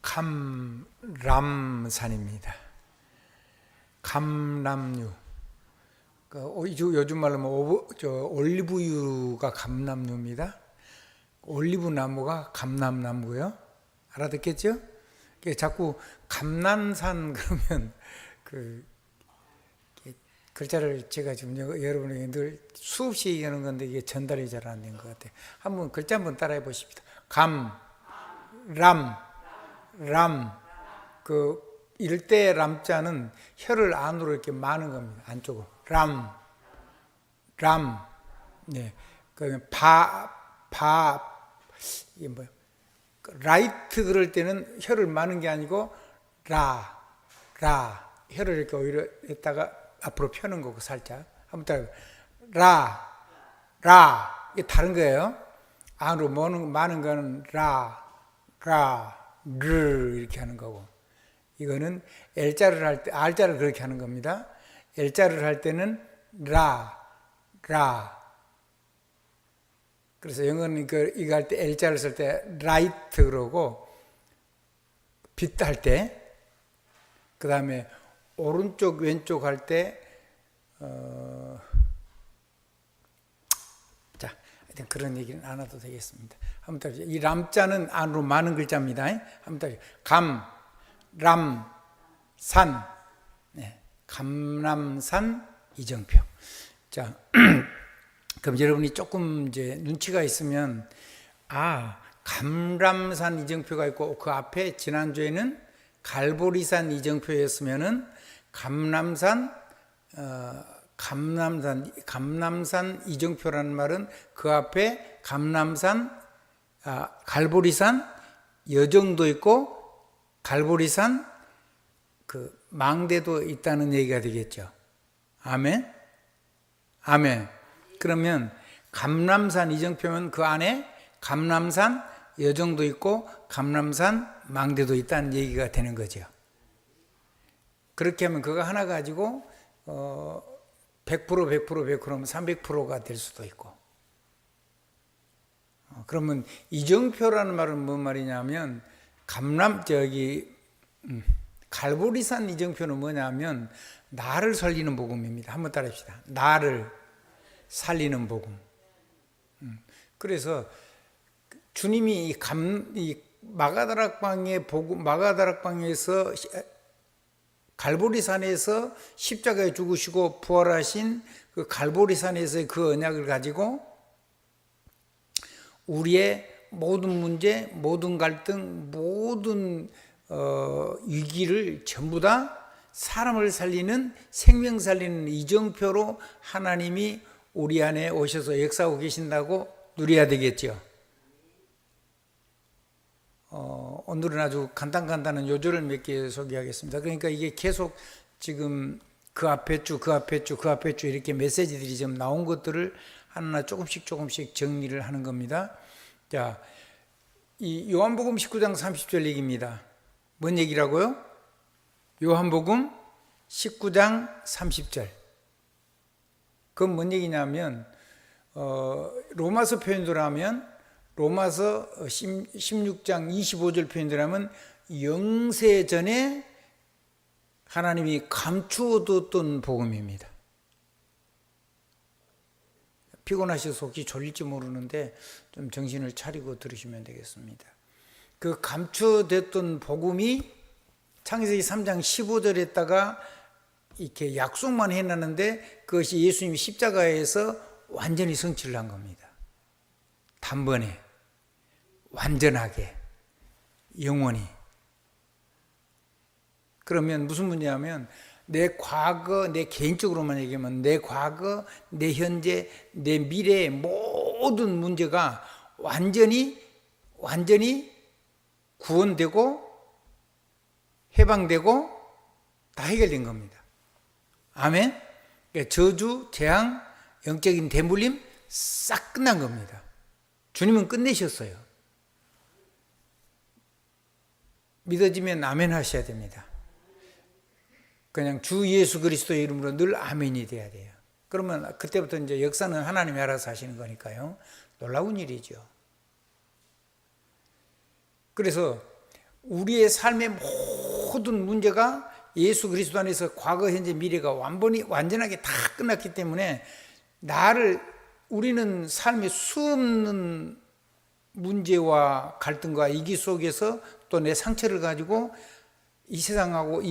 감람산입니다. 감람류. 요즘 말로 올리브유가 감람류입니다. 올리브 나무가 감람나무고요. 알아듣겠죠? 자꾸 감람산 그러면 글자를 제가 지금 여러분에게 늘 수없이 얘기하는 건데 이게 전달이 잘 안 된 것 같아요. 한번 글자 한번 따라해 보십시다. 람. 이럴 때 람자는 혀를 안으로 이렇게 마는 겁니다. 안쪽으로. 람. 네. 그러면 이게 뭐야? 라이트 그럴 때는 혀를 마는 게 아니고 라. 혀를 이렇게 오히려 했다가 앞으로 펴는 거고 살짝. 한번 따라. 라. 이게 다른 거예요. 안으로 마는 거는 르 이렇게 하는 거고, 이거는 L자를 할 때, R자를 그렇게 하는 겁니다. L자를 할 때는 라. 그래서 영어는 이거 할 때 L자를 쓸 때 라이트 그러고, 빛 할 때, 그 다음에 오른쪽 왼쪽 할 때 자, 하여튼 그런 얘기는 안 해도 되겠습니다. 한번 따라해보세요. 이 람자는 안으로 많은 글자입니다. 한번 따라해보세요. 감람산. 네, 감람산 이정표. 자, 그럼 여러분이 조금 이제 눈치가 있으면, 감람산 이정표가 있고 그 앞에 지난주에는 갈보리산 이정표였으면은 감람산 이정표라는 말은 그 앞에 갈보리산 여정도 있고 갈보리산 망대도 있다는 얘기가 되겠죠. 아멘. 그러면 감람산 이정표면 그 안에 감람산 여정도 있고 감람산 망대도 있다는 얘기가 되는 거죠. 그렇게 하면 그거 하나 가지고 100%면 300%가 될 수도 있고. 그러면 이정표라는 말은 뭔 말이냐면 갈보리산 이정표는 뭐냐면 나를 살리는 복음입니다. 한번 따라합시다. 나를 살리는 복음. 그래서 주님이 이 마가다락방에서 갈보리산에서 십자가에 죽으시고 부활하신 그 갈보리산에서의 그 언약을 가지고 우리의 모든 문제, 모든 갈등, 모든 위기를 전부 다 사람을 살리는, 생명 살리는 이정표로 하나님이 우리 안에 오셔서 역사하고 계신다고 누려야 되겠죠. 오늘은 아주 간단한 요절을 몇 개 소개하겠습니다. 그러니까 이게 계속 지금 그 앞에 주 이렇게 메시지들이 좀 나온 것들을 하나하나 조금씩 정리를 하는 겁니다. 자, 이 요한복음 19장 30절 얘기입니다. 뭔 얘기라고요? 요한복음 19장 30절. 그건 뭔 얘기냐면 로마서 표현대로 하면 로마서 16장 25절 표현대로 하면 영세 전에 하나님이 감추어뒀던 복음입니다. 피곤하셔서 혹시 졸릴지 모르는데 좀 정신을 차리고 들으시면 되겠습니다. 그 감추어뒀던 복음이 창세기 3장 15절에다가 이렇게 약속만 해놨는데 그것이 예수님이 십자가에서 완전히 성취를 한 겁니다. 단번에, 완전하게, 영원히. 그러면 무슨 문제냐면 내 과거, 내 개인적으로만 얘기하면 내 과거, 내 현재, 내 미래의 모든 문제가 완전히 구원되고 해방되고 다 해결된 겁니다. 아멘? 저주, 재앙, 영적인 대물림 싹 끝난 겁니다. 주님은 끝내셨어요. 믿어지면 아멘 하셔야 됩니다. 그냥 주 예수 그리스도의 이름으로 늘 아멘이 돼야 돼요. 그러면 그때부터 이제 역사는 하나님이 알아서 하시는 거니까요. 놀라운 일이죠. 그래서 우리의 삶의 모든 문제가 예수 그리스도 안에서 과거, 현재, 미래가 완전하게 다 끝났기 때문에 우리는 삶의 수없는 문제와 갈등과 이기 속에서 또 내 상처를 가지고 이 세상하고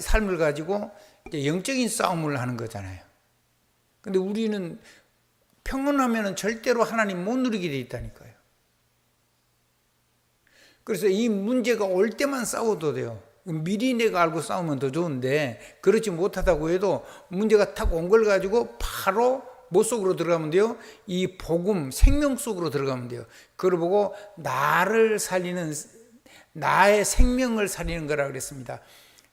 삶을 가지고 이제 영적인 싸움을 하는 거잖아요. 근데 우리는 평온하면 절대로 하나님 못 누리게 돼 있다니까요. 그래서 이 문제가 올 때만 싸워도 돼요. 미리 내가 알고 싸우면 더 좋은데 그렇지 못하다고 해도 문제가 탁 온 걸 가지고 바로 뭐 속으로 들어가면 돼요? 이 복음, 생명 속으로 들어가면 돼요. 그걸 보고 나의 생명을 살리는 거라 그랬습니다.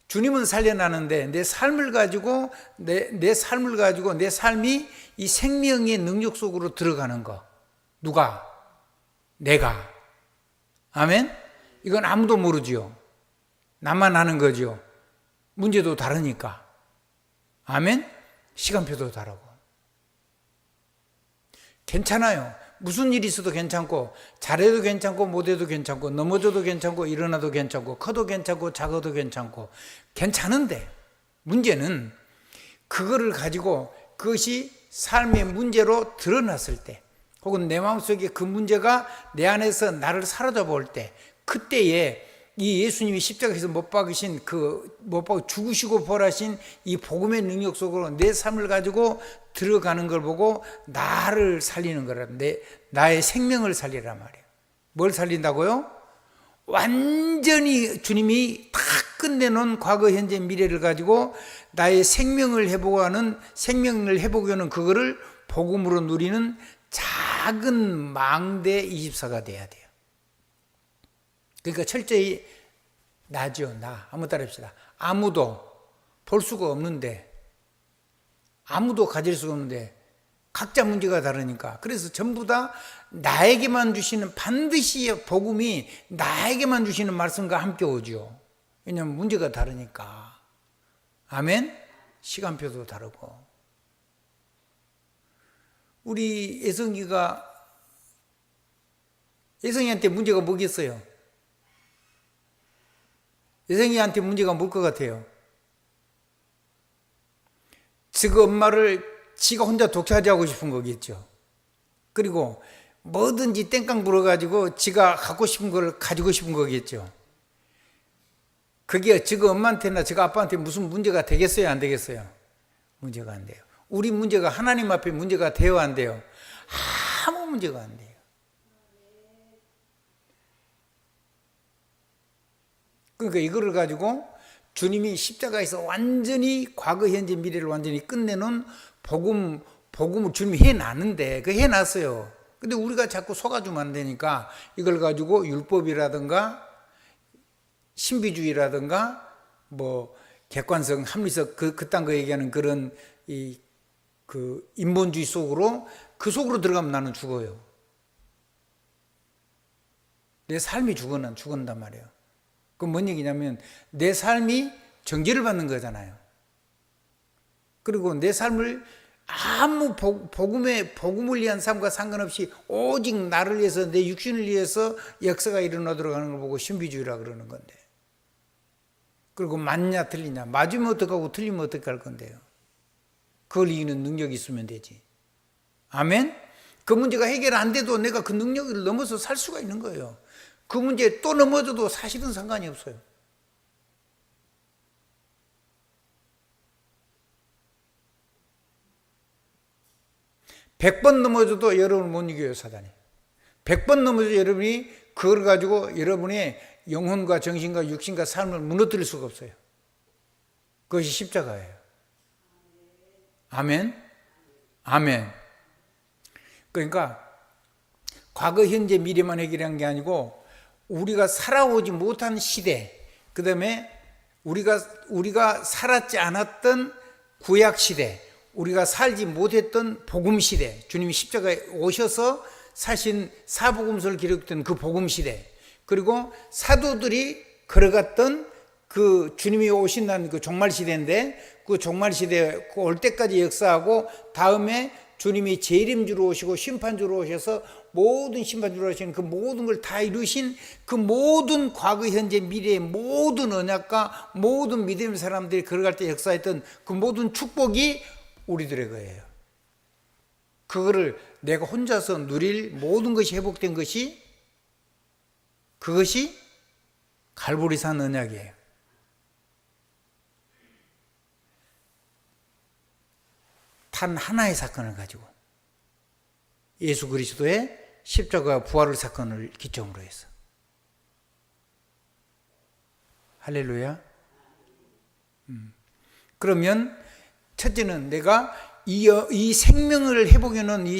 주님은 살려나는데 내 삶을 가지고 내 삶이 이 생명의 능력 속으로 들어가는 거. 누가? 내가. 아멘? 이건 아무도 모르지요. 나만 아는 거죠. 문제도 다르니까. 아멘? 시간표도 다르고. 괜찮아요. 무슨 일이 있어도 괜찮고, 잘해도 괜찮고, 못해도 괜찮고, 넘어져도 괜찮고, 일어나도 괜찮고, 커도 괜찮고, 작아도 괜찮고, 괜찮은데, 문제는 그거를 가지고 그것이 삶의 문제로 드러났을 때, 혹은 내 마음속에 그 문제가 내 안에서 나를 사로잡아 볼 때, 그때에 이 예수님이 십자가에서 못 박으신 죽으시고 부활하신 이 복음의 능력 속으로 내 삶을 가지고 들어가는 걸 보고 나를 살리는 거라. 나의 생명을 살리란 말이에요. 뭘 살린다고요? 완전히 주님이 다 끝내놓은 과거, 현재, 미래를 가지고 나의 생명을 회복하는 그거를 복음으로 누리는 작은 망대 24가 돼야 돼요. 그러니까 철저히 나죠. 한번 따라합시다. 아무도 볼 수가 없는데, 아무도 가질 수가 없는데 각자 문제가 다르니까, 그래서 전부 다 나에게만 주시는, 반드시 복음이 나에게만 주시는 말씀과 함께 오죠. 왜냐하면 문제가 다르니까. 아멘? 시간표도 다르고. 우리 예성이한테 문제가 뭐겠어요? 예성이한테 문제가 뭘 것 같아요? 지가 엄마를 지가 혼자 독차지하고 싶은 거겠죠. 그리고 뭐든지 땡깡 불어가지고 지가 갖고 싶은 걸 가지고 싶은 거겠죠. 그게 지가 엄마한테나 지가 아빠한테 무슨 문제가 되겠어요? 안 되겠어요? 문제가 안 돼요. 우리 문제가 하나님 앞에 문제가 돼요? 안 돼요? 아무 문제가 안 돼요. 그러니까 이거를 가지고 주님이 십자가에서 완전히 과거, 현재, 미래를 완전히 끝내놓은 복음을 주님이 해놨는데, 그 해놨어요. 근데 우리가 자꾸 속아주면 안 되니까 이걸 가지고 율법이라든가 신비주의라든가 뭐 객관성, 합리성 그딴 거 얘기하는 그런 그 인본주의 속으로 들어가면 나는 죽어요. 내 삶이 죽은단 말이에요. 그건 뭔 얘기냐면 내 삶이 정죄를 받는 거잖아요. 그리고 내 삶을 아무 복음을 위한 삶과 상관없이 오직 나를 위해서, 내 육신을 위해서 역사가 일어나도록 하는 걸 보고 신비주의라 그러는 건데. 그리고 맞냐 틀리냐, 맞으면 어떡하고 틀리면 어떡할 건데요. 그걸 이기는 능력이 있으면 되지. 아멘? 그 문제가 해결 안 돼도 내가 그 능력을 넘어서 살 수가 있는 거예요. 그 문제에 또 넘어져도 사실은 상관이 없어요. (100번) 넘어져도 여러분을 못 이겨요, 사단이. 100번 넘어져도 여러분이 그걸 가지고 여러분의 영혼과 정신과 육신과 삶을 무너뜨릴 수가 없어요. 그것이 십자가예요. 아멘? 아멘. 그러니까 과거, 현재, 미래만 해결한 게 아니고 우리가 살아오지 못한 시대, 그 다음에 우리가 살았지 않았던 구약 시대, 우리가 살지 못했던 복음 시대, 주님이 십자가에 오셔서 사신 사복음서를 기록된 그 복음 시대, 그리고 사도들이 걸어갔던 그 주님이 오신다는 그 종말 시대인데, 그 종말 시대 올 때까지 역사하고, 다음에 주님이 재림주로 오시고 심판주로 오셔서 모든 심판주로 오시는 그 모든 걸 다 이루신 그 모든 과거, 현재, 미래의 모든 언약과 모든 믿음의 사람들이 걸어갈 때 역사했던 그 모든 축복이 우리들의 거예요. 그거를 내가 혼자서 누릴 모든 것이 회복된 것이, 그것이 갈보리산 언약이에요. 단 하나의 사건을 가지고, 예수 그리스도의 십자가 부활 사건을 기점으로 해서. 할렐루야. 그러면 첫째는 내가 이 생명을 회복해놓은 이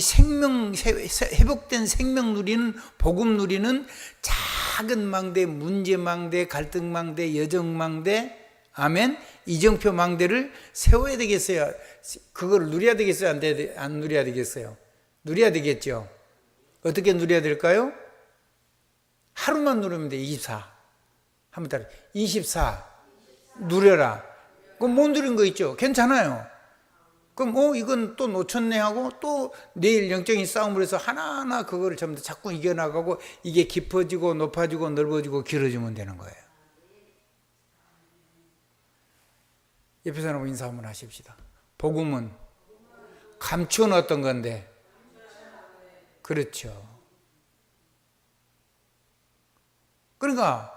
회복된 생명 누리는, 복음 누리는 작은 망대, 문제 망대, 갈등 망대, 여정 망대, 아멘, 이정표 망대를 세워야 되겠어요? 그걸 누려야 되겠어요? 안 누려야 되겠어요? 누려야 되겠죠. 어떻게 누려야 될까요? 하루만 누르면 돼. 24. 한번 따라. 24 누려라. 그럼 못 누린 거 있죠? 괜찮아요. 그럼 이건 또 놓쳤네 하고 또 내일 영적인 싸움을 해서 하나하나 그거를 전부 자꾸 이겨나가고, 이게 깊어지고 높아지고 넓어지고 길어지면 되는 거예요. 옆에 사람하고 인사 한번 하십시다. 복음은 감추어 놓았던 건데, 그렇죠. 그러니까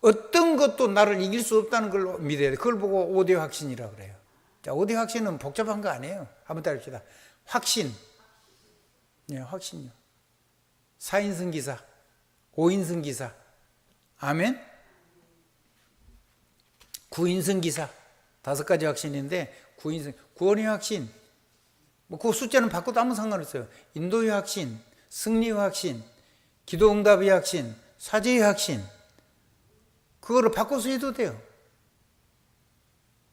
어떤 것도 나를 이길 수 없다는 걸 믿어야 돼. 그걸 보고 5대 확신이라고 그래요. 자, 5대 확신은 복잡한 거 아니에요. 한번 따라합시다. 확신. 네, 확신요. 4인승 기사, 5인승 기사. 아멘. 9인승 기사. 5가지 확신인데, 9인승, 구원의 확신. 그 숫자는 바꿔도 아무 상관없어요. 인도의 확신, 승리의 확신, 기도응답의 확신, 사죄의 확신. 그거를 바꿔서 해도 돼요.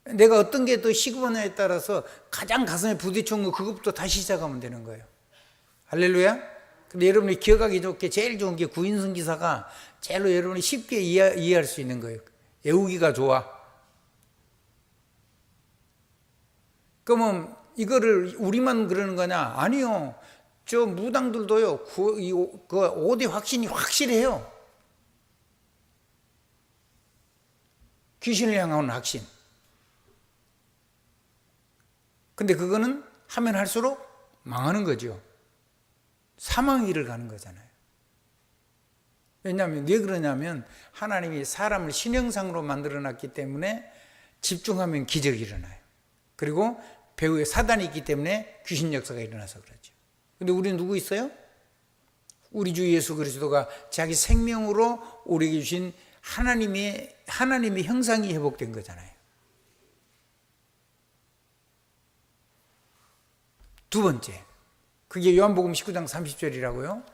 내가 어떤 게 더 시급하냐에 따라서 가장 가슴에 부딪힌 거, 그것부터 다시 시작하면 되는 거예요. 할렐루야. 근데 여러분이 기억하기 좋게 제일 좋은 게 9인승 기사가 제일로 여러분이 쉽게 이해할 수 있는 거예요. 외우기가 좋아. 그러면 이거를 우리만 그러는 거냐? 아니요. 저 무당들도요, 그 5대 확신이 확실해요. 귀신을 향하는 확신. 근데 그거는 하면 할수록 망하는 거죠. 사망의 길을 가는 거잖아요. 왜냐하면, 왜 그러냐면, 하나님이 사람을 신형상으로 만들어놨기 때문에 집중하면 기적이 일어나요. 그리고 배후에 사단이 있기 때문에 귀신 역사가 일어나서 그렇죠. 근데 우리는 누구 있어요? 우리 주 예수 그리스도가 자기 생명으로 우리에게 주신 하나님의 형상이 회복된 거잖아요. 두 번째, 그게 요한복음 19장 30절이라고요.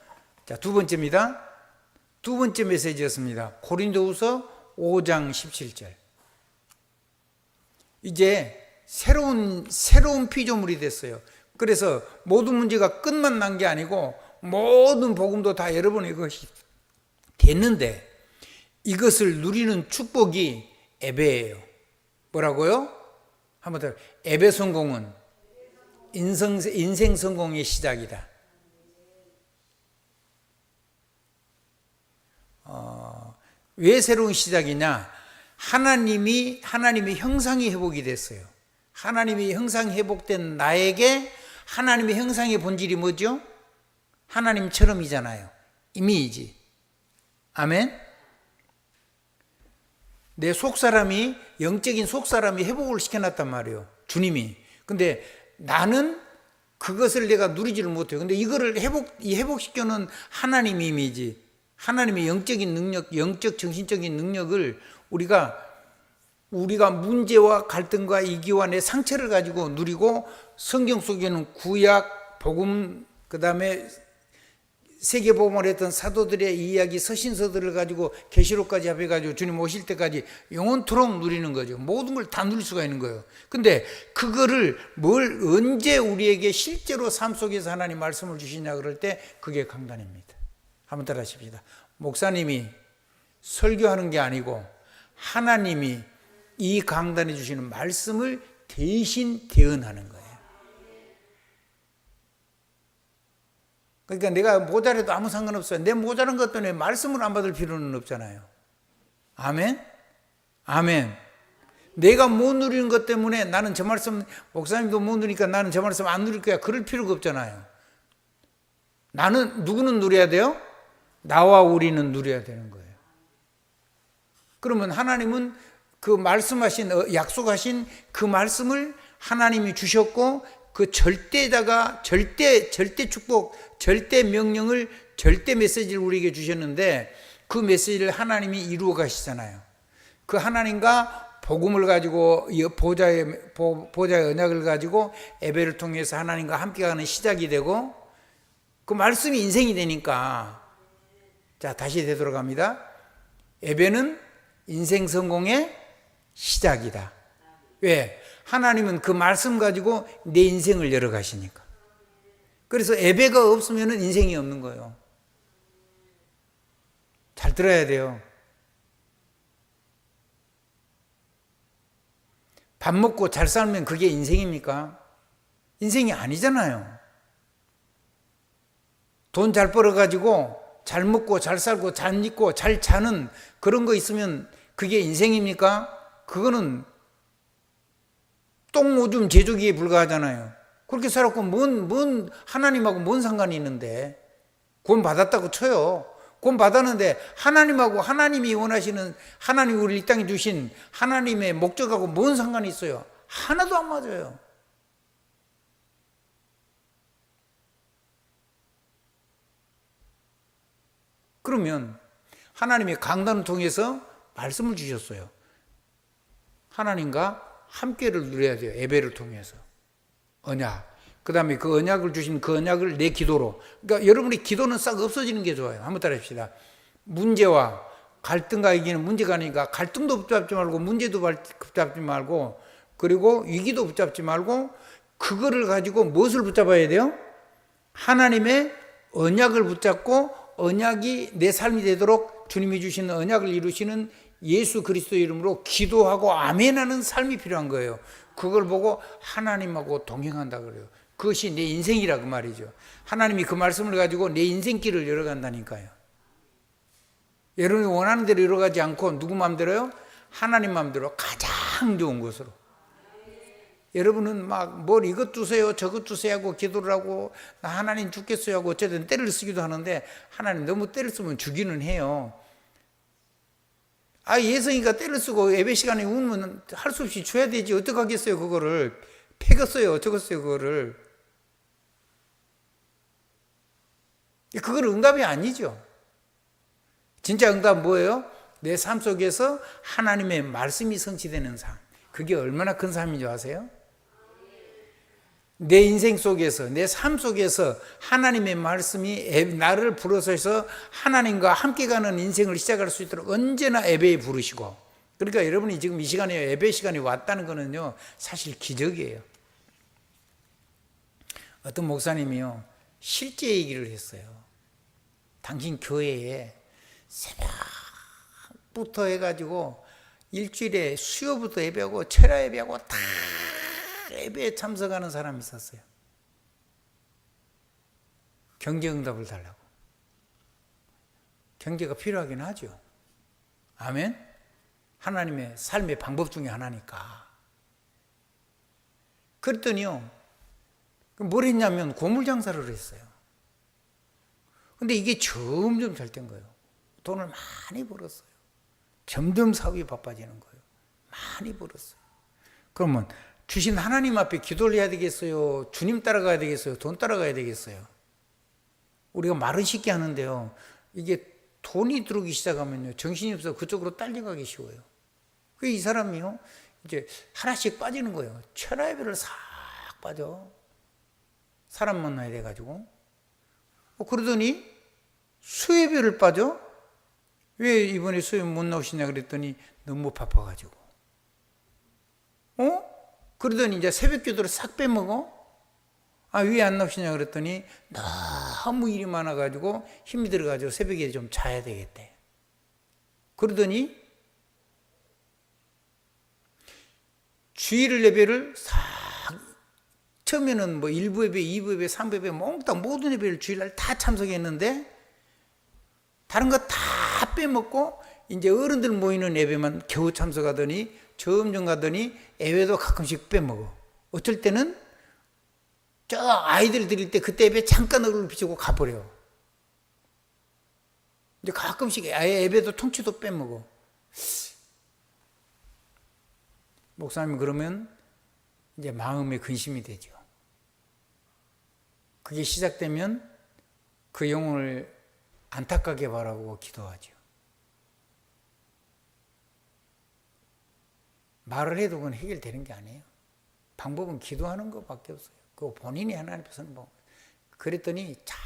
자, 두 번째입니다. 두 번째 메시지였습니다. 고린도후서 5장 17절. 이제 새로운 피조물이 됐어요. 그래서 모든 문제가 끝만 난 게 아니고 모든 복음도 다 여러분의 것이 됐는데, 이것을 누리는 축복이 예배예요. 뭐라고요? 한번 더. 예배 성공은 인생 성공의 시작이다. 왜 새로운 시작이냐? 하나님의 형상이 회복이 됐어요. 하나님의 형상이 회복된 나에게 하나님의 형상의 본질이 뭐죠? 하나님처럼이잖아요. 이미지. 아멘. 내 속사람이, 영적인 속사람이 회복을 시켜놨단 말이에요. 주님이. 근데 나는 그것을 내가 누리지를 못해요. 근데 이거를 회복시켜놓은 하나님 이미지, 하나님의 영적인 능력, 영적 정신적인 능력을 우리가 문제와 갈등과 이기와 내 상처를 가지고 누리고, 성경 속에는 구약, 복음, 그 다음에 세계복음을 했던 사도들의 이야기, 서신서들을 가지고 계시록까지 합해가지고 주님 오실 때까지 영원토록 누리는 거죠. 모든 걸 다 누릴 수가 있는 거예요. 근데 그거를 언제 우리에게 실제로 삶 속에서 하나님 말씀을 주시냐 그럴 때 그게 강단입니다. 한번 따라 하십시다. 목사님이 설교하는 게 아니고 하나님이 이 강단에 주시는 말씀을 대신 대언하는 거예요. 그러니까 내가 모자라도 아무 상관없어요. 내 모자란 것 때문에 말씀을 안 받을 필요는 없잖아요. 아멘? 아멘. 내가 못 누리는 것 때문에 나는 저 말씀, 목사님도 못 누리니까 나는 저 말씀 안 누릴 거야. 그럴 필요가 없잖아요. 누구는 누려야 돼요? 나와 우리는 누려야 되는 거예요. 그러면 하나님은 그 말씀하신, 약속하신 그 말씀을 하나님이 주셨고, 그 절대 축복, 절대 명령을, 절대 메시지를 우리에게 주셨는데, 그 메시지를 하나님이 이루어 가시잖아요. 그 하나님과 복음을 가지고, 보좌의 언약을 가지고 예배를 통해서 하나님과 함께 가는 시작이 되고, 그 말씀이 인생이 되니까, 자, 다시 되돌아갑니다. 예배는 인생 성공의 시작이다. 왜? 하나님은 그 말씀 가지고 내 인생을 열어가시니까. 그래서 예배가 없으면 인생이 없는 거예요. 잘 들어야 돼요. 밥 먹고 잘 살면 그게 인생입니까? 인생이 아니잖아요. 돈 잘 벌어가지고 잘 먹고 잘 살고 잘 입고 잘 자는 그런 거 있으면 그게 인생입니까? 그거는 똥 오줌 제조기에 불과하잖아요. 그렇게 살았고 뭔 하나님하고 뭔 상관이 있는데. 구원 받았다고 쳐요. 구원 받았는데 하나님하고 하나님이 원하시는, 하나님이 우리 이 땅에 주신 하나님의 목적하고 뭔 상관이 있어요? 하나도 안 맞아요. 그러면 하나님의 강단을 통해서 말씀을 주셨어요. 하나님과 함께를 누려야 돼요. 예배를 통해서. 언약. 그 다음에 그 언약을 주신 그 언약을 내 기도로. 그러니까 여러분의 기도는 싹 없어지는 게 좋아요. 한번 따라 합시다. 문제와 갈등과 위기는 문제가 아니니까 갈등도 붙잡지 말고 문제도 붙잡지 말고 그리고 위기도 붙잡지 말고 그거를 가지고 무엇을 붙잡아야 돼요? 하나님의 언약을 붙잡고 언약이 내 삶이 되도록 주님이 주시는 언약을 이루시는 예수 그리스도 이름으로 기도하고 아멘하는 삶이 필요한 거예요. 그걸 보고 하나님하고 동행한다 그래요. 그것이 내 인생이라 그 말이죠. 하나님이 그 말씀을 가지고 내 인생길을 열어간다니까요. 여러분이 원하는 대로 열어가지 않고 누구 마음대로요? 하나님 마음대로 가장 좋은 곳으로. 여러분은 막 뭘 이것 주세요 저것 주세요 하고 기도를 하고 나 하나님 죽겠어요 하고 어쨌든 때를 쓰기도 하는데 하나님 너무 때를 쓰면 주기는 해요. 예성이가 때를 쓰고 예배 시간에 울면 할 수 없이 줘야 되지. 어떡하겠어요 그거를. 패겼어요 어쩌겠어요 그거를. 그건 응답이 아니죠. 진짜 응답은 뭐예요? 내 삶 속에서 하나님의 말씀이 성취되는 삶. 그게 얼마나 큰 삶인 줄 아세요? 내 인생 속에서 내 삶 속에서 하나님의 말씀이 나를 불러서 하나님과 함께 가는 인생을 시작할 수 있도록 언제나 예배에 부르시고, 그러니까 여러분이 지금 이 시간에 예배 시간이 왔다는 거는요 사실 기적이에요. 어떤 목사님이요 실제 얘기를 했어요. 당신 교회에 새벽부터 해가지고 일주일에 수요부터 예배하고 철야 예배하고 다 예배에 참석하는 사람이 있었어요. 경제응답을 달라고. 경제가 필요하긴 하죠. 아멘? 하나님의 삶의 방법 중에 하나니까. 그랬더니요 뭘 했냐면 고물장사를 했어요. 근데 이게 점점 잘 된 거예요. 돈을 많이 벌었어요. 점점 사업이 바빠지는 거예요. 많이 벌었어요. 그러면 주신 하나님 앞에 기도를 해야 되겠어요? 주님 따라가야 되겠어요? 돈 따라가야 되겠어요? 우리가 말은 쉽게 하는데요 이게 돈이 들어오기 시작하면요 정신이 없어 그쪽으로 딸려가기 쉬워요. 이 사람이요 이제 하나씩 빠지는 거예요. 철야 예배를 싹 빠져. 사람 만나야 돼가지고. 그러더니 수요 예배를 빠져. 왜 이번에 수요 못 나오시냐 그랬더니 너무 바빠가지고. 그러더니 이제 새벽 기도를 싹 빼먹어. 왜 안 나오시냐 그랬더니 너무 일이 많아가지고 힘이 들어가지고 새벽에 좀 자야 되겠대. 그러더니 주일 예배를 싹 처음에는 뭐 1부 예배, 2부 예배, 3부 예배 몽땅 모든 예배를 주일날 다 참석했는데 다른 거 다 빼먹고 이제 어른들 모이는 예배만 겨우 참석하더니 점점 가더니 예배도 가끔씩 빼먹어. 어쩔 때는 저 아이들 드릴 때 그때 예배 잠깐 얼굴 비추고 가버려. 이제 가끔씩 아예 예배도 통치도 빼먹어. 목사님 그러면 이제 마음에 근심이 되죠. 그게 시작되면 그 영혼을 안타깝게 바라고 기도하죠. 말을 해도 그건 해결되는 게 아니에요. 방법은 기도하는 것밖에 없어요. 그 본인이 하나님 앞에 서는 법. 그랬더니 잘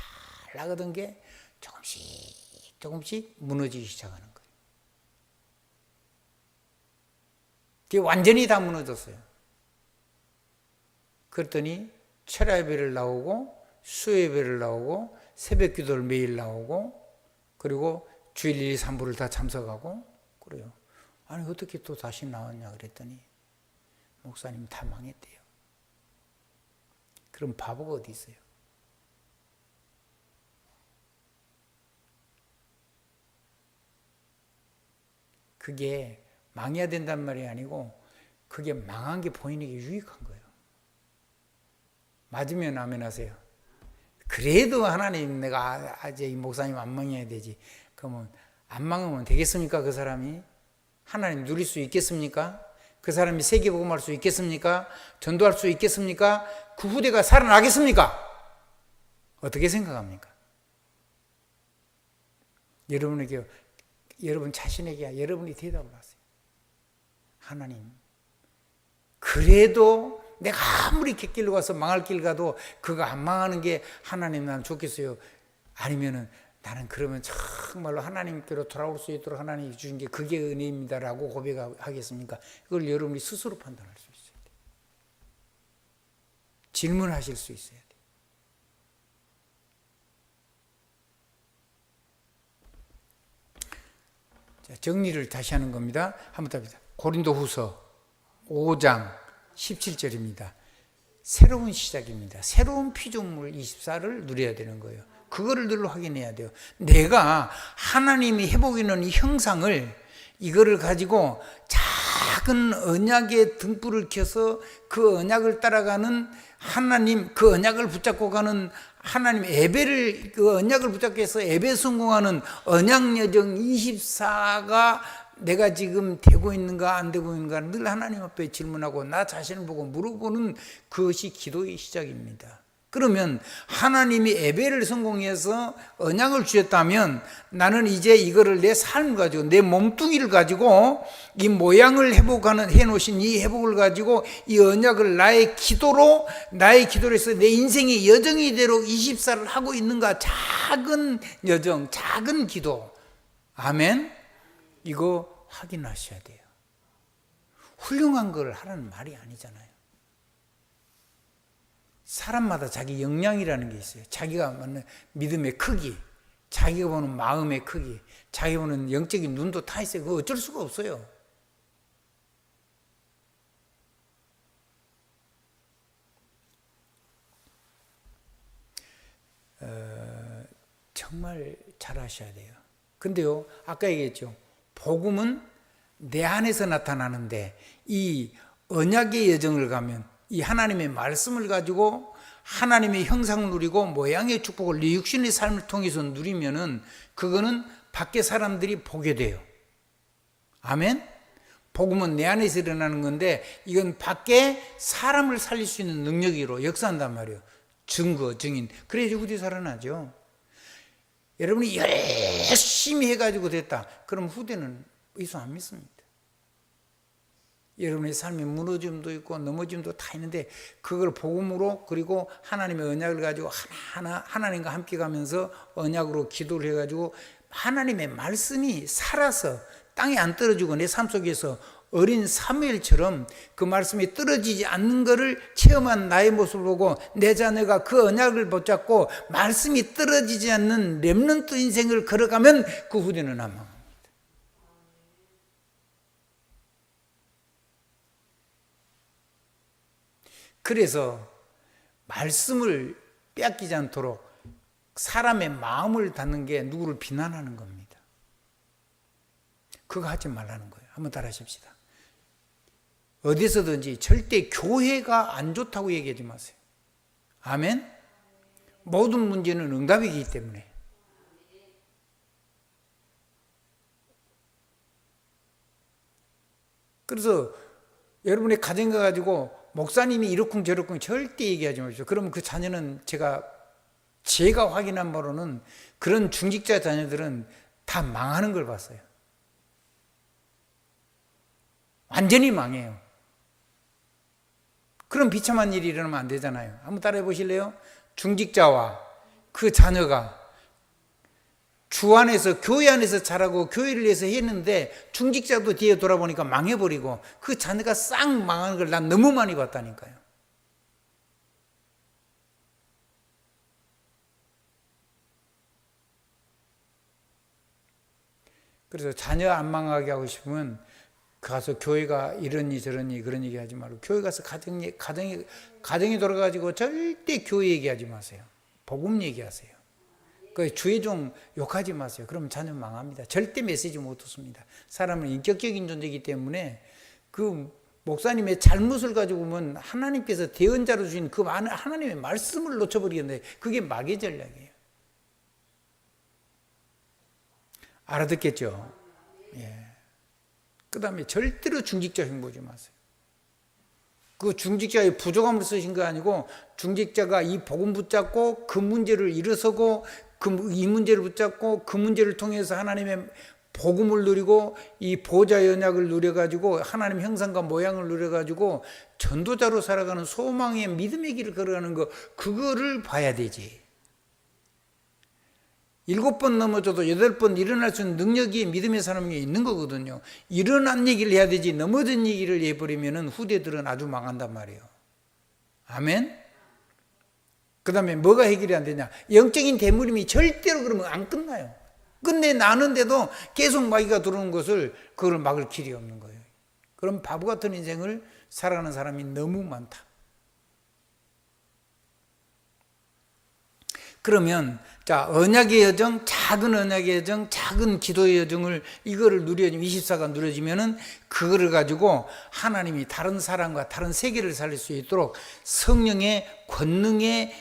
나가던 게 조금씩 무너지기 시작하는 거예요. 그게 완전히 다 무너졌어요. 그랬더니 철야 예배를 나오고 수요 예배를 나오고 새벽 기도를 매일 나오고 그리고 주일 1, 2, 3부를 다 참석하고 그래요. 아니 어떻게 또 다시 나왔냐 그랬더니 목사님 다 망했대요. 그럼 바보가 어디 있어요? 그게 망해야 된단 말이 아니고 그게 망한 게 본인에게 유익한 거예요. 맞으면 아멘 하세요. 그래도 하나님 내가 이제 이 목사님 안 망해야 되지. 그러면 안 망하면 되겠습니까? 그 사람이? 하나님 누릴 수 있겠습니까? 그 사람이 세계복음할 수 있겠습니까? 전도할 수 있겠습니까? 그 후대가 살아나겠습니까? 어떻게 생각합니까? 여러분 자신에게 여러분이 대답을 하세요. 하나님, 그래도 내가 아무리 객길로 가서 망할 길 가도 그거 안 망하는 게 하나님 나는 좋겠어요. 아니면은 나는 그러면 정말로 하나님께로 돌아올 수 있도록 하나님이 주신 게 그게 은혜입니다라고 고백하겠습니까? 그걸 여러분이 스스로 판단할 수 있어야 돼요. 질문하실 수 있어야 돼요. 자, 정리를 다시 하는 겁니다. 한번 더 합니다. 고린도후서 5장 17절입니다. 새로운 시작입니다. 새로운 피조물 24를 누려야 되는 거예요. 그거를 늘 확인해야 돼요. 내가 하나님이 해보이는 이 형상을 이거를 가지고 작은 언약의 등불을 켜서 그 언약을 따라가는 하나님, 그 언약을 붙잡고 가는 하나님 예배를 그 언약을 붙잡고 해서 예배 성공하는 언약 여정 24가 내가 지금 되고 있는가 안 되고 있는가 늘 하나님 앞에 질문하고 나 자신을 보고 물어보는 그것이 기도의 시작입니다. 그러면 하나님이 예배를 성공해서 언약을 주셨다면 나는 이제 이거를 내 삶을 가지고 내 몸뚱이를 가지고 이 모양을 회복하는 해놓으신 이 회복을 가지고 이 언약을 나의 기도로 해서 내 인생의 여정이 대로 24를 하고 있는가. 작은 여정, 작은 기도. 아멘. 이거 확인하셔야 돼요. 훌륭한 걸 하라는 말이 아니잖아요. 사람마다 자기 역량이라는 게 있어요. 자기가 맞는 믿음의 크기, 자기가 보는 마음의 크기, 자기가 보는 영적인 눈도 다 있어요. 그거 어쩔 수가 없어요. 정말 잘 하셔야 돼요. 근데요, 아까 얘기했죠. 복음은 내 안에서 나타나는데 이 언약의 여정을 가면 이 하나님의 말씀을 가지고 하나님의 형상을 누리고 모양의 축복을 내 육신의 삶을 통해서 누리면은 그거는 밖에 사람들이 보게 돼요. 아멘? 복음은 내 안에서 일어나는 건데 이건 밖에 사람을 살릴 수 있는 능력으로 역사한단 말이에요. 증거, 증인. 그래야지 후대 살아나죠. 여러분이 열심히 해가지고 됐다. 그럼 후대는 예수 안 믿습니다. 여러분의 삶에 무너짐도 있고 넘어짐도 다 있는데 그걸 복음으로 그리고 하나님의 언약을 가지고 하나하나 하나님과 함께 가면서 언약으로 기도를 해가지고 하나님의 말씀이 살아서 땅에 안 떨어지고 내 삶 속에서 어린 사무엘처럼 그 말씀이 떨어지지 않는 것을 체험한 나의 모습을 보고 내 자녀가 그 언약을 붙잡고 말씀이 떨어지지 않는 렘넌트 인생을 걸어가면 그 후대는 안 망합니다. 그래서 말씀을 빼앗기지 않도록 사람의 마음을 닫는 게 누구를 비난하는 겁니다. 그거 하지 말라는 거예요. 한번 따라 하십시다. 어디서든지 절대 교회가 안 좋다고 얘기하지 마세요. 아멘? 모든 문제는 응답이기 때문에. 그래서 여러분의 가정 가가지고 목사님이 이렇쿵 저렇쿵 절대 얘기하지 마십시오. 그러면 그 자녀는 제가 확인한 바로는 그런 중직자 자녀들은 다 망하는 걸 봤어요. 완전히 망해요. 그런 비참한 일이 일어나면 안 되잖아요. 한번 따라해 보실래요? 중직자와 그 자녀가 주 안에서 교회 안에서 자라고 교회를 위해서 했는데 중직자도 뒤에 돌아보니까 망해버리고 그 자녀가 싹 망하는 걸 난 너무 많이 봤다니까요. 그래서 자녀 안 망하게 하고 싶으면 가서 교회가 이러니 저러니 그런 얘기 하지 말고 교회 가서 가정이 돌아가지고 절대 교회 얘기하지 마세요. 복음 얘기하세요. 그 주의 종 욕하지 마세요. 그러면 자녀 망합니다. 절대 메시지 못 듣습니다. 사람은 인격적인 존재이기 때문에 그 목사님의 잘못을 가지고 보면 하나님께서 대언자로 주신 그 많은 하나님의 말씀을 놓쳐버리겠는데 그게 마귀 전략이에요. 알아듣겠죠? 예. 그 다음에 절대로 중직자 흉보지 마세요. 그 중직자의 부족함을 쓰신 거 아니고 중직자가 이 복음 붙잡고 그 문제를 일어서고 이 문제를 붙잡고 그 문제를 통해서 하나님의 복음을 누리고 이 보좌 연약을 누려가지고 하나님 형상과 모양을 누려가지고 전도자로 살아가는 소망의 믿음의 길을 걸어가는 거 그거를 봐야 되지. 7번 넘어져도 8번 일어날 수 있는 능력이 믿음의 사람에게 있는 거거든요. 일어난 얘기를 해야 되지 넘어진 얘기를 해버리면 후대들은 아주 망한단 말이에요. 아멘? 그 다음에 뭐가 해결이 안 되냐? 영적인 대물림이 절대로 그러면 안 끝나요. 끝내 나는데도 계속 마귀가 들어오는 것을 그걸 막을 길이 없는 거예요. 그럼 바보 같은 인생을 살아가는 사람이 너무 많다. 그러면 자 언약의 여정, 작은 언약의 여정, 작은 기도의 여정을 이거를 누려지면 24가 누려지면은 그거를 가지고 하나님이 다른 사람과 다른 세계를 살릴 수 있도록 성령의 권능의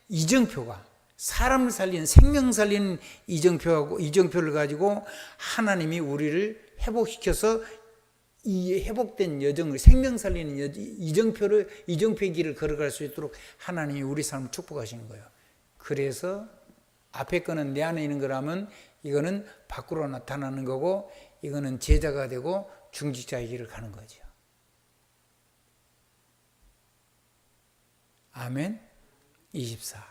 이정표가 사람을 살리는 생명 살리는 이정표를 가지고 하나님이 우리를 회복시켜서 이 회복된 여정을 생명 살리는 이정표의 길을 걸어갈 수 있도록 하나님이 우리 삶을 축복하시는 거예요. 그래서 앞에 거는 내 안에 있는 거라면 이거는 밖으로 나타나는 거고 이거는 제자가 되고 중직자의 길을 가는 거죠. 아멘. 24.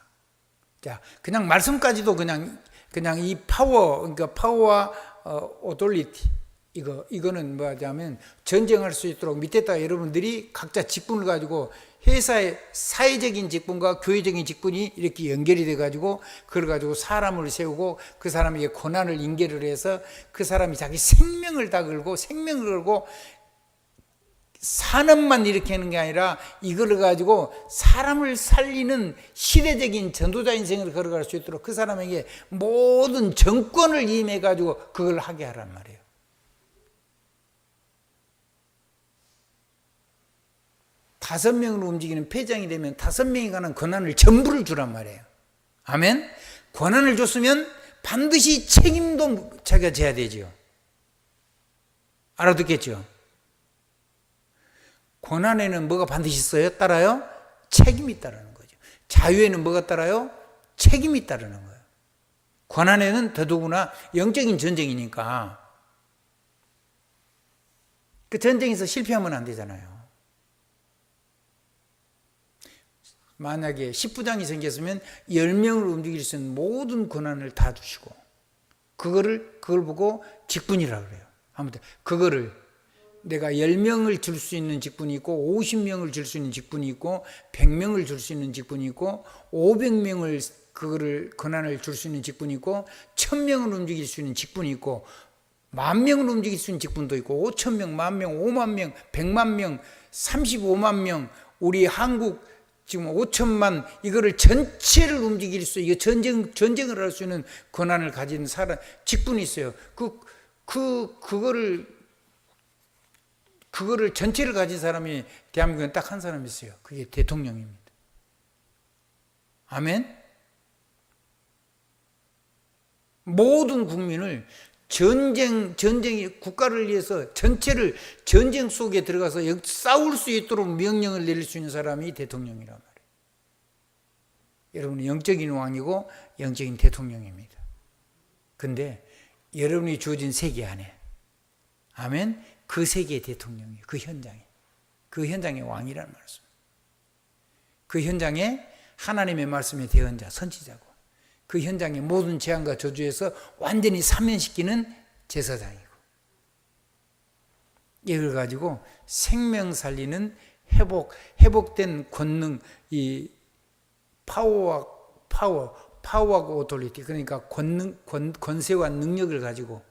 자, 그냥 말씀까지도 그냥 이 그러니까 파워와 오토리티 이거는 뭐냐면 전쟁할 수 있도록 밑에다가 여러분들이 각자 직분을 가지고 회사의 사회적인 직분과 교회적인 직분이 이렇게 연결이 돼 가지고 그걸 가지고 사람을 세우고 그 사람에게 고난을 인계를 해서 그 사람이 자기 생명을 다 걸고 산업만 일으키는 게 아니라 이걸 가지고 사람을 살리는 시대적인 전도자 인생을 걸어갈 수 있도록 그 사람에게 모든 정권을 임해 가지고 그걸 하게 하란 말이에요. 다섯 명으로 움직이는 폐장이 되면 5명이 관한 권한을 전부를 주란 말이에요. 아멘? 권한을 줬으면 반드시 책임도 자기가 져야 되죠. 알아듣겠죠? 권한에는 뭐가 반드시 있어요? 따라요? 책임이 따르는 거죠. 자유에는 뭐가 따라요? 책임이 따르는 거예요. 권한에는 더더구나 영적인 전쟁이니까 그 전쟁에서 실패하면 안 되잖아요. 만약에 10부장이 생겼으면 10명을 움직일 수 있는 모든 권한을 다 주시고 그걸 보고 직분이라고 그래요. 아무튼 그거를 내가 10명을 줄 수 있는 직분이 있고 50명을 줄 수 있는 직분이 있고 100명을 줄 수 있는 직분이 있고 500명을 그거를 권한을 줄 수 있는 직분이 있고 1000명을 움직일 수 있는 직분이 있고 10,000명을 움직일 수 있는 직분도 있고 5,000명, 10,000명, 50,000명, 1,000,000명, 35만 우리 한국 지금 5천만 이거를 전체를 움직일 수 이거 전쟁을 할 수 있는 권한을 가진 사람 직분이 있어요. 그거를 전체를 가진 사람이 대한민국에 딱 한 사람 있어요. 그게 대통령입니다. 아멘. 모든 국민을 전쟁이 국가를 위해서 전체를 전쟁 속에 들어가서 싸울 수 있도록 명령을 내릴 수 있는 사람이 대통령이란 말이에요. 여러분은 영적인 왕이고 영적인 대통령입니다. 근데 여러분이 주어진 세계 안에, 아멘, 그 세계의 대통령이 그 현장의 왕이라는 말씀. 그 현장에 하나님의 말씀의 대언자, 선지자고, 그 현장의 모든 재앙과 저주에서 완전히 사면시키는 제사장이고, 이걸 가지고 생명 살리는 회복된 권능, 이 파워와 오토리티, 그러니까 권세와 능력을 가지고,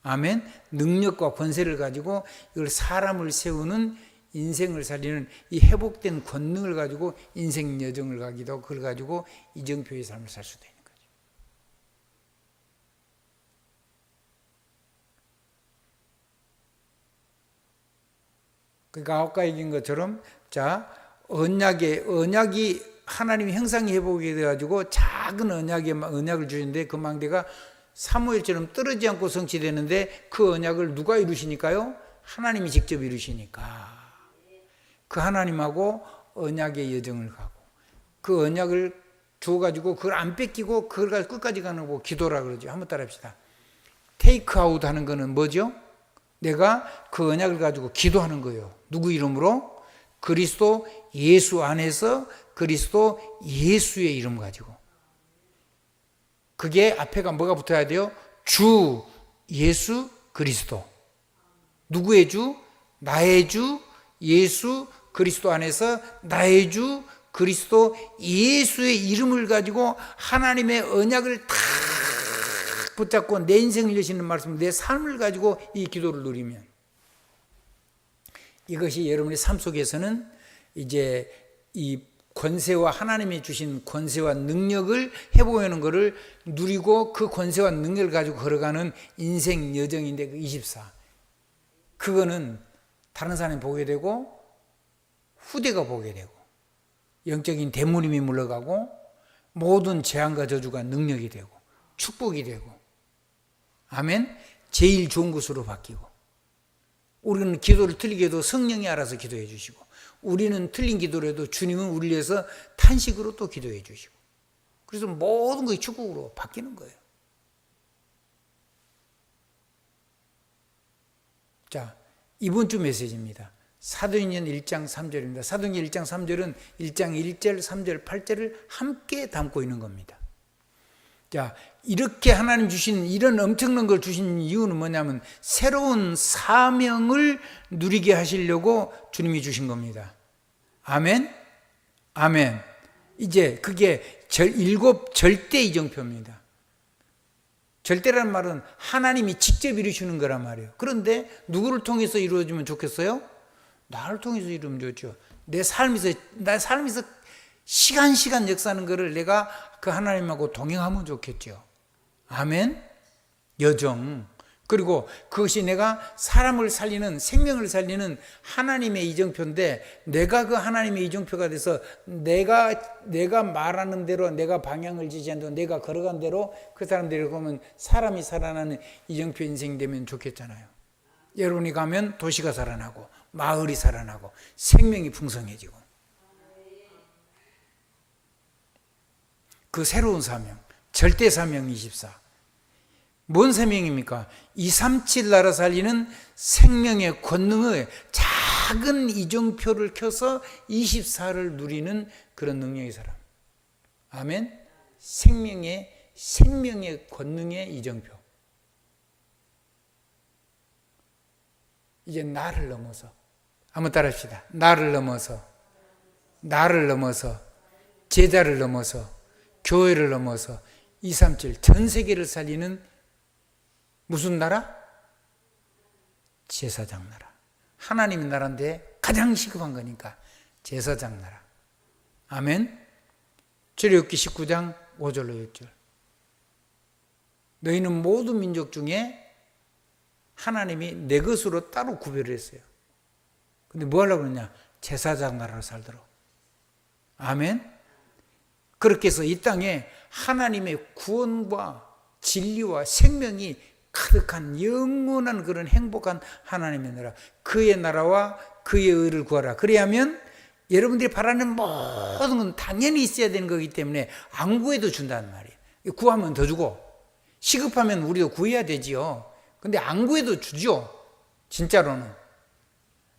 아멘, 능력과 권세를 가지고 이걸 사람을 세우는, 인생을 살리는 이 회복된 권능을 가지고 인생 여정을 가기도 하고, 그걸 가지고 이정표의 삶을 살 수도 있는 거죠. 그러니까 아까 얘기한 것처럼, 자, 언약이 하나님의 형상의 회복이 돼가지고 작은 언약을 주시는데, 그 망대가 사무엘처럼 떨어지지 않고 성취되는데, 그 언약을 누가 이루시니까요? 하나님이 직접 이루시니까. 그 하나님하고 언약의 여정을 가고, 그 언약을 주어가지고 그걸 안 뺏기고 그걸 가지고 끝까지 가는 거 기도라 그러죠. 한번 따라 합시다. 테이크 아웃 하는 거는 뭐죠? 내가 그 언약을 가지고 기도하는 거예요. 누구 이름으로? 그리스도 예수 안에서 그리스도 예수의 이름 가지고. 그게 앞에가 뭐가 붙어야 돼요? 주 예수 그리스도. 누구의 주? 나의 주 예수 그리스도 안에서 나의 주 그리스도 예수의 이름을 가지고 하나님의 언약을 탁 붙잡고 내 인생을 여시는 말씀, 내 삶을 가지고 이 기도를 누리면, 이것이 여러분의 삶 속에서는 이제 이 권세와 하나님이 주신 권세와 능력을 해보려는 것을 누리고, 그 권세와 능력을 가지고 걸어가는 인생 여정인데, 그 24. 그거는 다른 사람이 보게 되고 후대가 보게 되고 영적인 대물림이 물러가고 모든 재앙과 저주가 능력이 되고 축복이 되고, 아멘, 제일 좋은 것으로 바뀌고, 우리는 기도를 틀리게 해도 성령이 알아서 기도해 주시고, 우리는 틀린 기도를 해도 주님은 우리를 위해서 탄식으로 또 기도해 주시고, 그래서 모든 것이 축복으로 바뀌는 거예요. 자, 이번 주 메시지입니다. 사도행전 1장 3절입니다. 사도행전 1장 3절은 1장 1절, 3절, 8절을 함께 담고 있는 겁니다. 자, 이렇게 하나님 주신 이런 엄청난 걸 주신 이유는 뭐냐면 새로운 사명을 누리게 하시려고 주님이 주신 겁니다. 아멘? 아멘. 이제 그게 7 절대 이정표입니다. 절대라는 말은 하나님이 직접 이루시는 거란 말이에요. 그런데 누구를 통해서 이루어지면 좋겠어요? 나를 통해서 이루면 좋죠. 내 삶에서 시간 역사하는 거를 내가 그 하나님하고 동행하면 좋겠죠. 아멘. 여정. 그리고 그것이 내가 사람을 살리는, 생명을 살리는 하나님의 이정표인데, 내가 그 하나님의 이정표가 돼서 내가 말하는 대로, 내가 방향을 지시한 대로, 내가 걸어간 대로 그 사람들이 보면 사람이 살아나는 이정표 인생이 되면 좋겠잖아요. 여러분이 가면 도시가 살아나고 마을이 살아나고 생명이 풍성해지고, 그 새로운 사명, 절대 사명 24. 뭔 사명입니까? 237 나라 살리는 생명의 권능의 작은 이정표를 켜서 24를 누리는 그런 능력의 사람. 아멘. 생명의 권능의 이정표. 이제 나를 넘어서, 한번 따라합시다. 나를 넘어서, 제자를 넘어서, 교회를 넘어서 237 전 세계를 살리는 무슨 나라? 제사장 나라. 하나님의 나라인데 가장 시급한 거니까 제사장 나라. 아멘. 출애굽기 19장 5절로 6절. 너희는 모든 민족 중에 하나님이 내 것으로 따로 구별을 했어요. 근데 뭐 하려고 그러냐? 제사장 나라로 살도록. 아멘. 그렇게 해서 이 땅에 하나님의 구원과 진리와 생명이 가득한 영원한 그런 행복한 하나님의 나라, 그의 나라와 그의 의를 구하라. 그래야면 여러분들이 바라는 모든 건 당연히 있어야 되는 거기 때문에 안 구해도 준다는 말이에요. 구하면 더 주고, 시급하면 우리도 구해야 되지요. 근데 안 구해도 주죠. 진짜로는.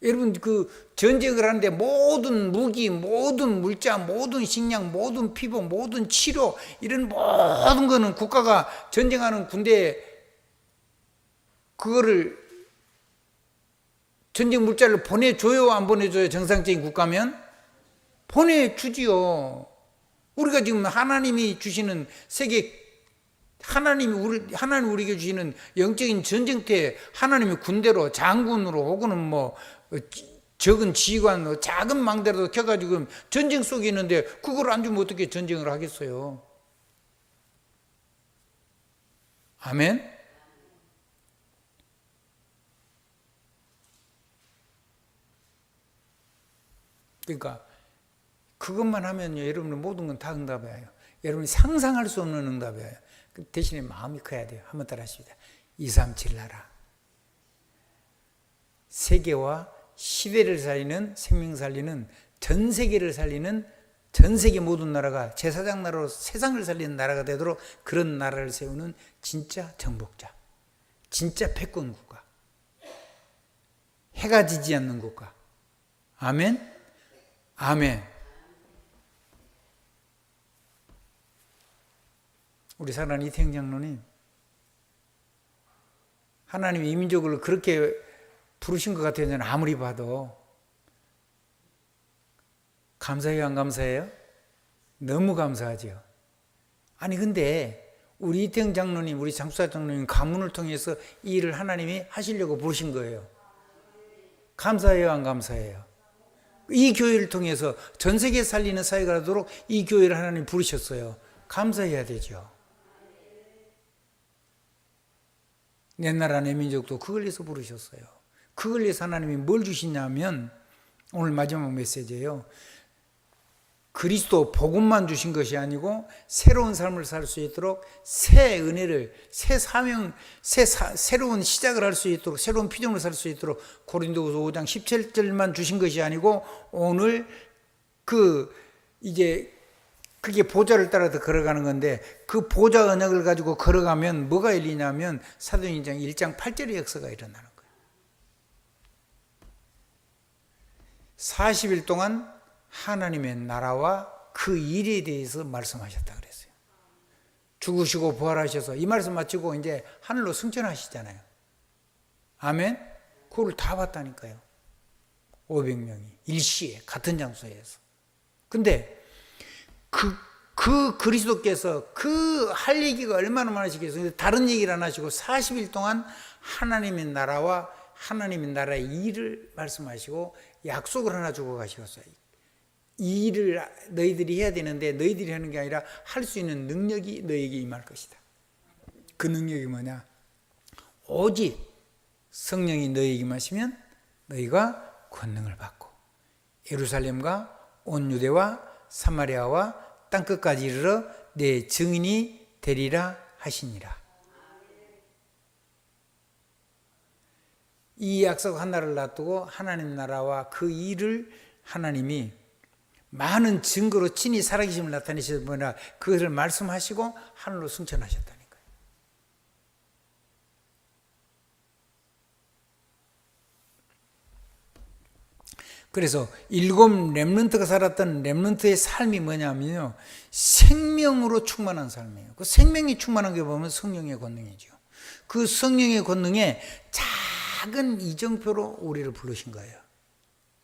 여러분 그 전쟁을 하는데 모든 무기, 모든 물자, 모든 식량, 모든 피부, 모든 치료, 이런 모든 거는 국가가 전쟁하는 군대에 그거를 전쟁 물자를 보내줘요, 안 보내줘요? 정상적인 국가면 보내주지요. 우리가 지금 하나님이 주시는 세계, 하나님 우리에게 주시는 영적인 전쟁터에 하나님의 군대로, 장군으로, 혹은 뭐 적은 지휘관, 작은 망대라도 켜가지고 전쟁 속에 있는데 그걸 안 주면 어떻게 전쟁을 하겠어요? 아멘. 그러니까 그것만 하면요, 여러분은 모든 건 다 응답이에요. 여러분이 상상할 수 없는 응답이에요. 대신에 마음이 커야 돼요. 한번 따라 하십니다. 237 나라. 세계와 시대를 살리는, 생명 살리는, 전 세계를 살리는, 전 세계 모든 나라가 제사장 나라로 세상을 살리는 나라가 되도록 그런 나라를 세우는 진짜 정복자, 진짜 패권 국가, 해가 지지 않는 국가. 아멘. 아멘. 우리 사랑하는 이태영 장로님, 하나님이 이 민족을 그렇게 부르신 것 같아요. 저는 아무리 봐도. 감사해요, 안 감사해요? 너무 감사하죠. 아니 근데 우리 이태영 장로님, 우리 장수사 장로님 가문을 통해서 이 일을 하나님이 하시려고 부르신 거예요. 감사해요, 안 감사해요? 이 교회를 통해서 전 세계 살리는 사회가 되도록 이 교회를 하나님 부르셨어요. 감사해야 되죠. 내 나라 내 민족도 그걸 위해서 부르셨어요. 그걸 위해서 하나님이 뭘 주시냐면, 오늘 마지막 메시지예요. 그리스도 복음만 주신 것이 아니고 새로운 삶을 살 수 있도록 새 은혜를, 새 사명, 새로운 시작을 할 수 있도록, 새로운 피조물을 살 수 있도록 고린도후서 5장 17절만 주신 것이 아니고, 오늘 이제 그게 보좌를 따라서 걸어가는 건데, 그 보좌 언약을 가지고 걸어가면 뭐가 열리냐면 사도행전 1장 8절의 역사가 일어나는 거예요. 40일 동안 하나님의 나라와 그 일에 대해서 말씀하셨다 그랬어요. 죽으시고 부활하셔서 이 말씀 마치고 이제 하늘로 승천하시잖아요. 아멘. 그걸 다 봤다니까요. 500명이 일시에 같은 장소에서. 근데 그 그리스도께서 그 할 얘기가 얼마나 많으시겠어요. 다른 얘기를 안 하시고 40일 동안 하나님의 나라와 하나님의 나라의 일을 말씀하시고 약속을 하나 주고 가셨어요. 이 일을 너희들이 해야 되는데 너희들이 하는 게 아니라 할 수 있는 능력이 너희에게 임할 것이다. 그 능력이 뭐냐? 오직 성령이 너희에게 임하시면 너희가 권능을 받고 예루살렘과 온 유대와 사마리아와 땅끝까지 이르러 내 증인이 되리라 하시니라. 이 약속 하나를 놔두고 하나님 나라와 그 일을 하나님이 많은 증거로 친히 살아계심을 나타내시다 보니까 그것을 말씀하시고 하늘로 승천하셨다니까요. 그래서 7 렘넌트가 살았던 렘넌트의 삶이 뭐냐면요, 생명으로 충만한 삶이에요. 그 생명이 충만한 게 보면 성령의 권능이죠. 그 성령의 권능에 작은 이정표로 우리를 부르신 거예요.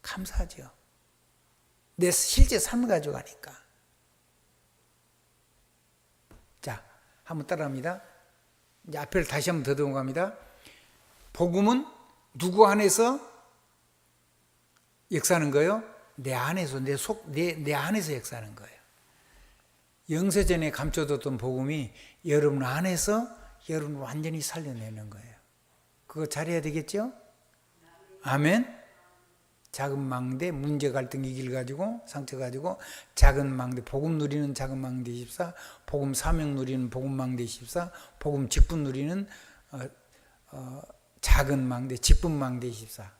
감사하죠. 내 실제 삶을 가지고 가니까. 자, 한번 따라합니다. 이제 앞에를 다시 한번 더듬어 갑니다. 복음은 누구 안에서 역사하는 거예요? 내 안에서, 내 안에서 역사하는 거예요. 영세전에 감춰뒀던 복음이 여러분 안에서 여러분 완전히 살려내는 거예요. 그거 잘해야 되겠죠? 아멘. 작은 망대, 문제 갈등 이 길 가지고, 상처 가지고, 작은 망대, 복음 누리는 작은 망대 24, 복음 사명 누리는 복음 망대 24, 복음 직분 누리는 작은 망대, 직분 망대 24.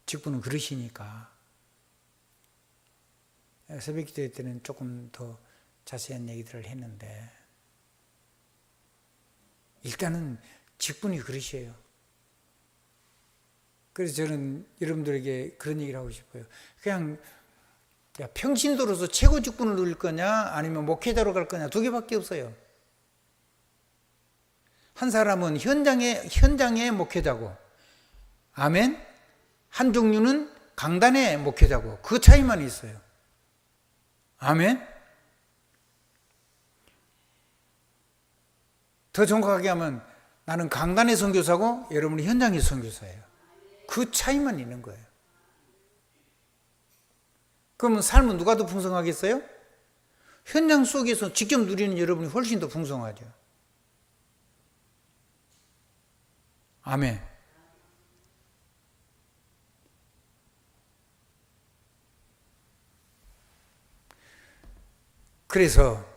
직분은 그릇이니까. 새벽 기도 때는 조금 더 자세한 얘기들을 했는데, 일단은 직분이 그릇이에요. 그래서 저는 여러분들에게 그런 얘기를 하고 싶어요. 그냥 평신도로서 최고 직분을 누릴 거냐, 아니면 목회자로 갈 거냐, 두 개밖에 없어요. 한 사람은 현장의 목회자고, 아멘. 한 종류는 강단의 목회자고, 그 차이만 있어요. 아멘. 더 정확하게 하면 나는 강단의 선교사고 여러분이 현장의 선교사예요. 그 차이만 있는 거예요. 그러면 삶은 누가 더 풍성하겠어요? 현장 속에서 직접 누리는 여러분이 훨씬 더 풍성하죠. 아멘. 그래서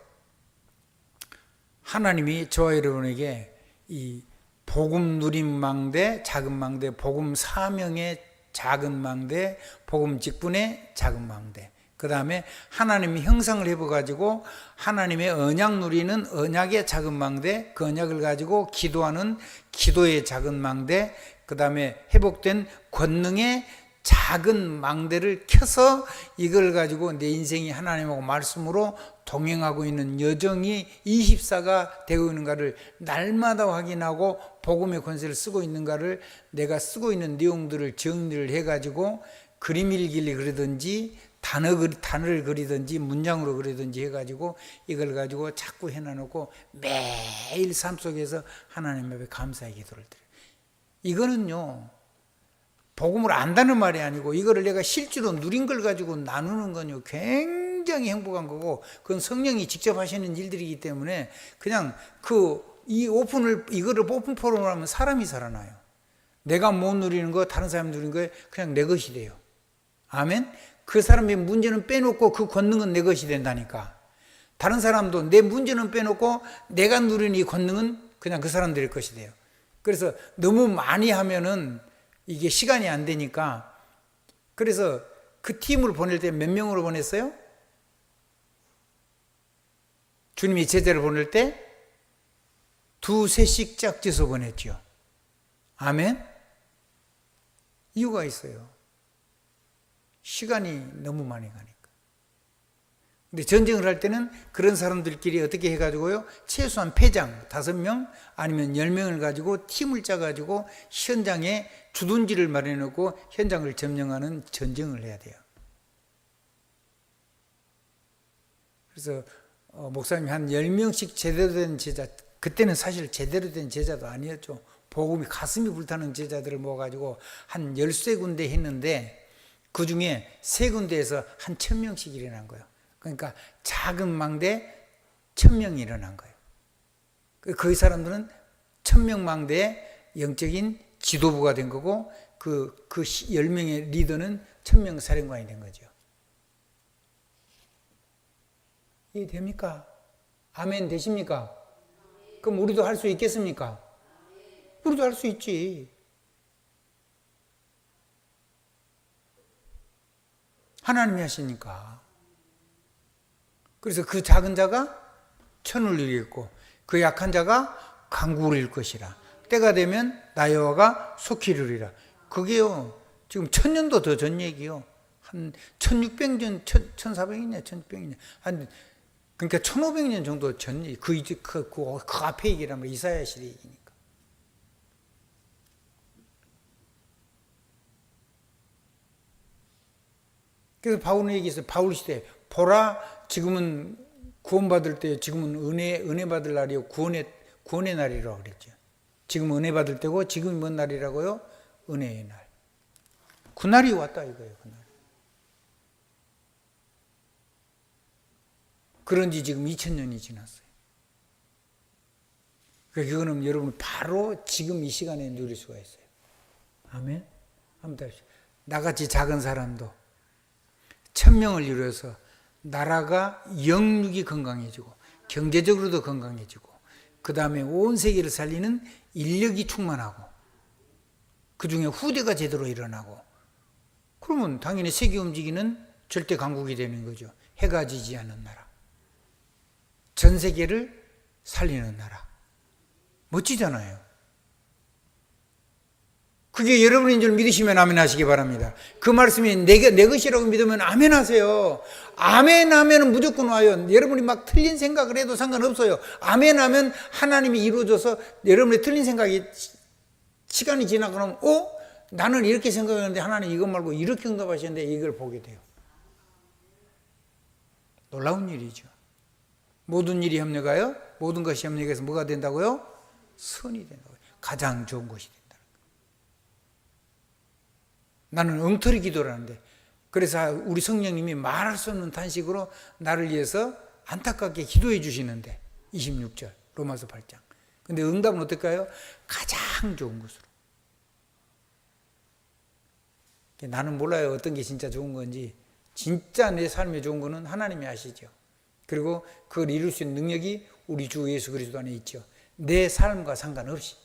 하나님이 저와 여러분에게 이 복음 누림 망대, 작은 망대, 복음 사명의 작은 망대, 복음 직분의 작은 망대, 그 다음에 하나님이 형상을 해봐가지고 하나님의 언약 누리는 언약의 작은 망대, 그 언약을 가지고 기도하는 기도의 작은 망대, 그 다음에 회복된 권능의 작은 망대를 켜서 이걸 가지고 내 인생이 하나님하고 말씀으로 동행하고 있는 여정이 24가 되고 있는가를 날마다 확인하고 복음의 권세를 쓰고 있는가를 내가 쓰고 있는 내용들을 정리를 해가지고 그림 일기를 그리든지 단어를 그리든지 문장으로 그리든지 해가지고 이걸 가지고 자꾸 해놔놓고 매일 삶 속에서 하나님 앞에 감사의 기도를 드려요. 이거는요, 복음을 안다는 말이 아니고 이거를 내가 실제로 누린 걸 가지고 나누는 건요 굉장히 행복한 거고, 그건 성령이 직접 하시는 일들이기 때문에 그냥 이거를 오픈 포럼을 하면 사람이 살아나요. 내가 못 누리는 거 다른 사람이 누리는 거에 그냥 내 것이 돼요. 아멘. 그 사람의 문제는 빼놓고 그 권능은 내 것이 된다니까. 다른 사람도 내 문제는 빼놓고 내가 누리는 이 권능은 그냥 그 사람들의 것이 돼요. 그래서 너무 많이 하면은 이게 시간이 안 되니까, 그래서 그 팀을 보낼 때 몇 명으로 보냈어요? 주님이 제자를 보낼 때 두세씩 짝지어서 보냈죠. 아멘. 이유가 있어요. 시간이 너무 많이 가니까. 근데 전쟁을 할 때는 그런 사람들끼리 어떻게 해가지고요, 최소한 패장 5명 아니면 10명을 가지고 팀을 짜가지고 현장에 주둔지를 마련해놓고 현장을 점령하는 전쟁을 해야 돼요. 그래서 목사님이 한 10명씩 제대로 된 제자, 그때는 사실 제대로 된 제자도 아니었죠. 복음이 가슴이 불타는 제자들을 모아가지고 한 13군데 했는데 그 중에 3군데에서 한 1000명씩 일어난 거예요. 그러니까 작은 망대 1000명이 일어난 거예요. 그 사람들은 1000명 망대의 영적인 지도부가 된 거고, 그 10명의 리더는 1000명 사령관이 된 거죠. 이해됩니까? 아멘 되십니까? 그럼 우리도 할 수 있겠습니까? 우리도 할 수 있지. 하나님이 하시니까. 그래서 그 작은 자가 천을 이루겠고 그 약한 자가 강국을 이룰 것이라. 때가 되면 나 여호와가 속히 이루리라. 그게요, 지금 1000년도 더 전 얘기요. 한 1600년, 1400년, 1600년. 그러니까 1500년 정도 전 얘기. 그 앞에 얘기라면 이사야 시대 얘기니까. 그래서 바울은 얘기했어요. 바울 시대. 보라, 지금은 구원받을 때, 지금은 은혜 받을 날이요. 구원의 날이라고 그랬죠. 지금 은혜 받을 때고 지금이 뭔 날이라고요? 은혜의 날. 그 날이 왔다 이거예요. 그 날. 그런 지 지금 2000년이 지났어요. 그러니까 그거는 여러분 바로 지금 이 시간에 누릴 수가 있어요. 아멘. 한번 더 하십시오. 나같이 작은 사람도 1000명을 이루어서 나라가 영육이 건강해지고 경제적으로도 건강해지고 그 다음에 온 세계를 살리는 인력이 충만하고 그 중에 후대가 제대로 일어나고 그러면 당연히 세계 움직이는 절대 강국이 되는 거죠. 해가 지지 않는 나라. 전 세계를 살리는 나라. 멋지잖아요. 그게 여러분인 줄 믿으시면 아멘 하시기 바랍니다. 그 말씀이 내 것이라고 믿으면 아멘 하세요. 아멘 하면 무조건 와요. 여러분이 막 틀린 생각을 해도 상관없어요. 아멘 하면 하나님이 이루어져서 여러분의 틀린 생각이 시간이 지나가면 나는 이렇게 생각했는데 하나님 이것 말고 이렇게 응답하셨는데 이걸 보게 돼요. 놀라운 일이죠. 모든 일이 협력하여 모든 것이 협력해서 뭐가 된다고요? 선이 된다고요. 가장 좋은 것이 된다. 나는 엉터리 기도를 하는데 그래서 우리 성령님이 말할 수 없는 탄식으로 나를 위해서 안타깝게 기도해 주시는데 26절 로마서 8장. 근데 응답은 어떨까요? 가장 좋은 것으로. 나는 몰라요. 어떤 게 진짜 좋은 건지. 진짜 내 삶에 좋은 거는 하나님이 아시죠. 그리고 그걸 이룰 수 있는 능력이 우리 주 예수 그리스도 안에 있죠. 내 삶과 상관없이.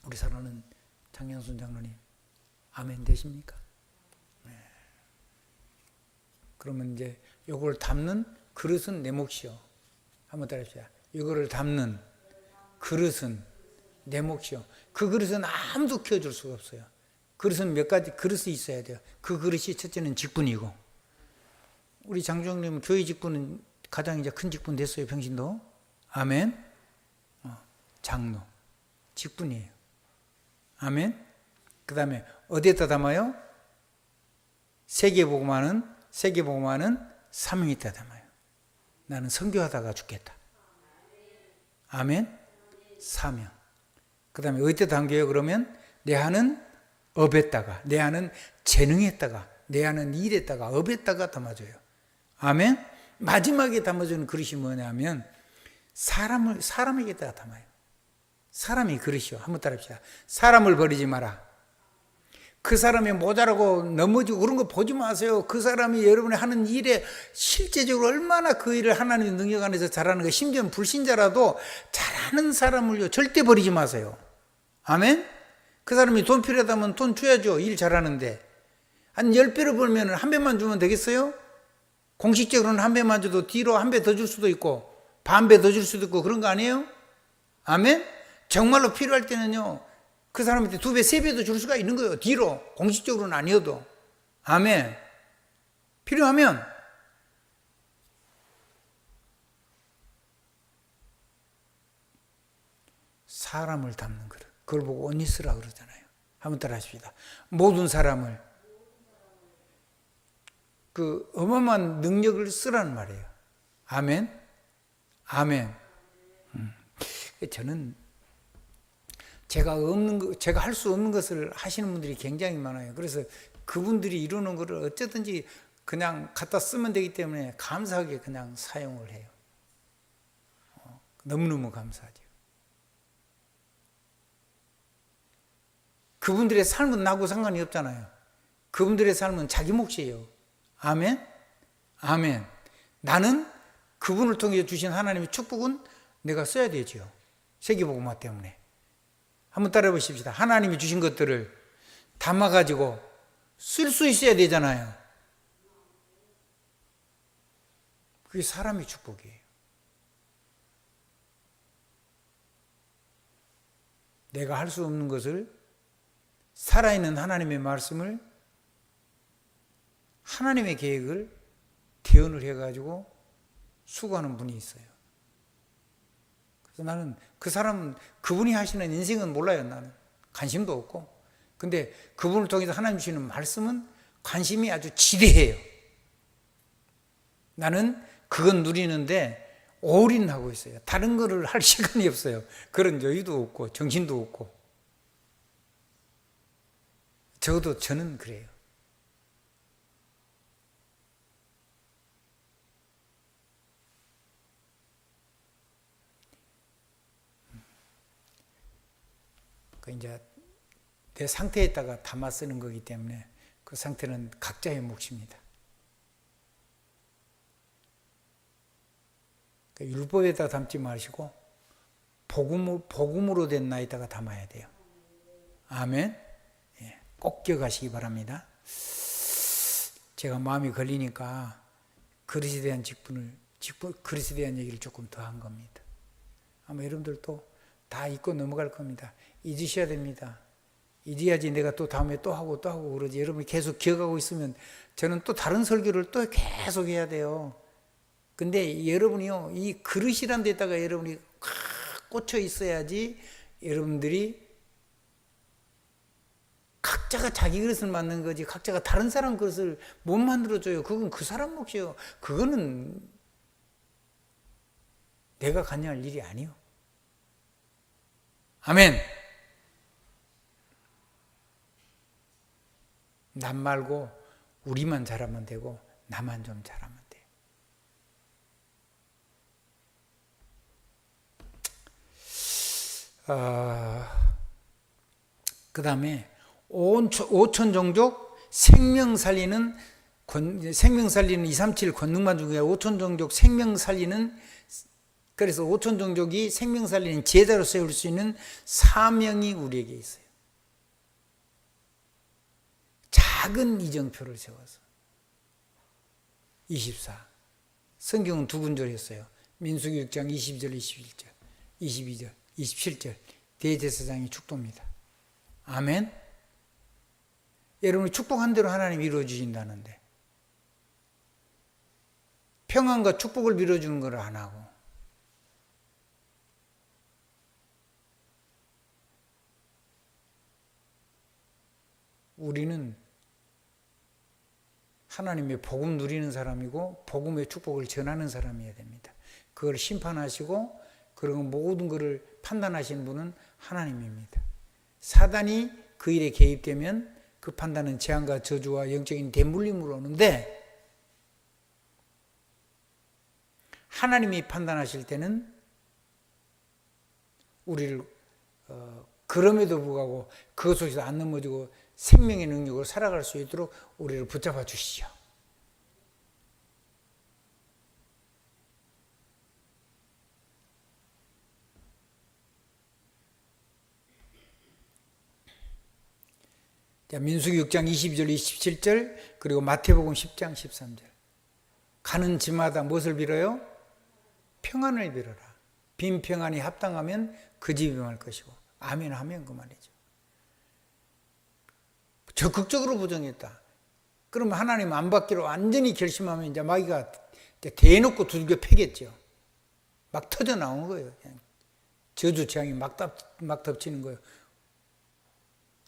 우리 사랑하는 장영순 장로님, 아멘 되십니까? 네. 그러면 이제 요걸 담는 그릇은 내 몫이요. 한번 따라합시다. 이거를 담는 그릇은 내 몫이요. 그 그릇은 아무도 키워줄 수가 없어요. 그릇은 몇 가지 그릇이 있어야 돼요. 그 그릇이 첫째는 직분이고, 우리 장주영님 교회 직분은 가장 이제 큰 직분 됐어요. 평신도. 아멘. 장로 직분이에요. 아멘. 그 다음에 어디에다 담아요? 세계복음화는 사명에다 담아요. 나는 선교하다가 죽겠다. 아멘. 사명. 그 다음에 어디에다 담겨요? 그러면 내 하는 업에다가, 내 하는 재능에다가, 내 하는 일에다가, 업에다가 담아줘요. 아멘. 마지막에 담아주는 그릇이 뭐냐면 사람에게다가 담아요. 사람이 그릇이요. 한번 따라합시다. 사람을 버리지 마라. 그 사람이 모자라고 넘어지고 그런 거 보지 마세요. 그 사람이 여러분이 하는 일에 실제적으로 얼마나 그 일을 하나님의 능력 안에서 잘하는 거, 심지어 불신자라도 잘하는 사람을요 절대 버리지 마세요. 아멘. 그 사람이 돈 필요하다면 돈 줘야죠. 일 잘하는데. 한 10배를 벌면 한 배만 주면 되겠어요? 공식적으로는 한 배만 줘도 뒤로 한 배 더 줄 수도 있고 반 배 더 줄 수도 있고 그런 거 아니에요? 아멘. 정말로 필요할 때는요 그 사람한테 2배, 3배도 줄 수가 있는 거예요. 뒤로. 공식적으로는 아니어도. 아멘. 필요하면. 사람을 담는 그릇. 그걸 보고 온니스라 그러잖아요. 한번 따라 하십시다. 모든 사람을. 그 어마어마한 능력을 쓰라는 말이에요. 아멘. 아멘. 저는 제가 할 수 없는 것을 하시는 분들이 굉장히 많아요. 그래서 그분들이 이루는 것을 어쨌든지 그냥 갖다 쓰면 되기 때문에 감사하게 그냥 사용을 해요. 너무너무 감사하죠. 그분들의 삶은 나하고 상관이 없잖아요. 그분들의 삶은 자기 몫이에요. 아멘? 아멘. 나는 그분을 통해 주신 하나님의 축복은 내가 써야 되죠. 세계복음화 때문에. 한번 따라해 보십시다. 하나님이 주신 것들을 담아가지고 쓸 수 있어야 되잖아요. 그게 사람의 축복이에요. 내가 할 수 없는 것을 살아있는 하나님의 말씀을 하나님의 계획을 대언을 해가지고 수고하는 분이 있어요. 그래서 나는 그 사람은 그분이 하시는 인생은 몰라요. 나는 관심도 없고. 근데 그분을 통해서 하나님 주시는 말씀은 관심이 아주 지대해요. 나는 그건 누리는데 올인하고 있어요. 다른 거를 할 시간이 없어요. 그런 여유도 없고 정신도 없고. 적어도 저는 그래요. 그 이제 내 상태에다가 담아 쓰는 거기 때문에 그 상태는 각자의 몫입니다. 그러니까 율법에다 담지 마시고 복음으로 된 나에다가 담아야 돼요. 아멘. 예, 꼭 기억하시기 바랍니다. 제가 마음이 걸리니까 그릇에 대한 그릇에 대한 얘기를 조금 더 한 겁니다. 아마 여러분들도 다 잊고 넘어갈 겁니다. 잊으셔야 됩니다. 잊어야지 내가 또 다음에 또 하고 그러지. 여러분이 계속 기억하고 있으면 저는 또 다른 설교를 또 계속 해야 돼요. 근데 여러분이요, 이 그릇이란 데다가 여러분이 꽂혀 있어야지 여러분들이 각자가 자기 그릇을 만든 거지 각자가 다른 사람 그릇을 못 만들어줘요. 그건 그 사람 몫이에요. 그거는 내가 관여할 일이 아니요. 아멘. 남 말고 우리만 잘하면 되고 나만 좀 잘하면 돼요. 그 다음에 5천 종족 생명 살리는 237 권능만 중에 5천 종족 생명 살리는, 그래서 5천 종족이 생명 살리는 제자로 세울 수 있는 사명이 우리에게 있어요. 작은 이정표를 세워서 24. 성경은 두 군절 했어요. 민수기 6장 22절 21절 22절 27절 대제사장이 축도입니다. 아멘. 여러분이 축복한 대로 하나님이 이루어 주신다는데 평안과 축복을 밀어주는 걸 안 하고 우리는 하나님의 복음 누리는 사람이고 복음의 축복을 전하는 사람이어야 됩니다. 그걸 심판하시고 그리고 모든 것을 판단하시는 분은 하나님입니다. 사단이 그 일에 개입되면 그 판단은 재앙과 저주와 영적인 대물림으로 오는데 하나님이 판단하실 때는 우리를 그럼에도 불구하고 그것 속에서 안 넘어지고 생명의 능력으로 살아갈 수 있도록 우리를 붙잡아 주시죠. 자, 민수기 6장 22절 27절 그리고 마태복음 10장 13절 가는 집마다 무엇을 빌어요? 평안을 빌어라. 빈 평안이 합당하면 그 집이 망할 것이고 아멘 하면 그 말이죠. 적극적으로 부정했다. 그러면 하나님 안 받기로 완전히 결심하면 이제 마귀가 대놓고 두들겨 패겠죠. 막 터져 나오는 거예요. 그냥 저주 재앙이 막 덮치는 거예요.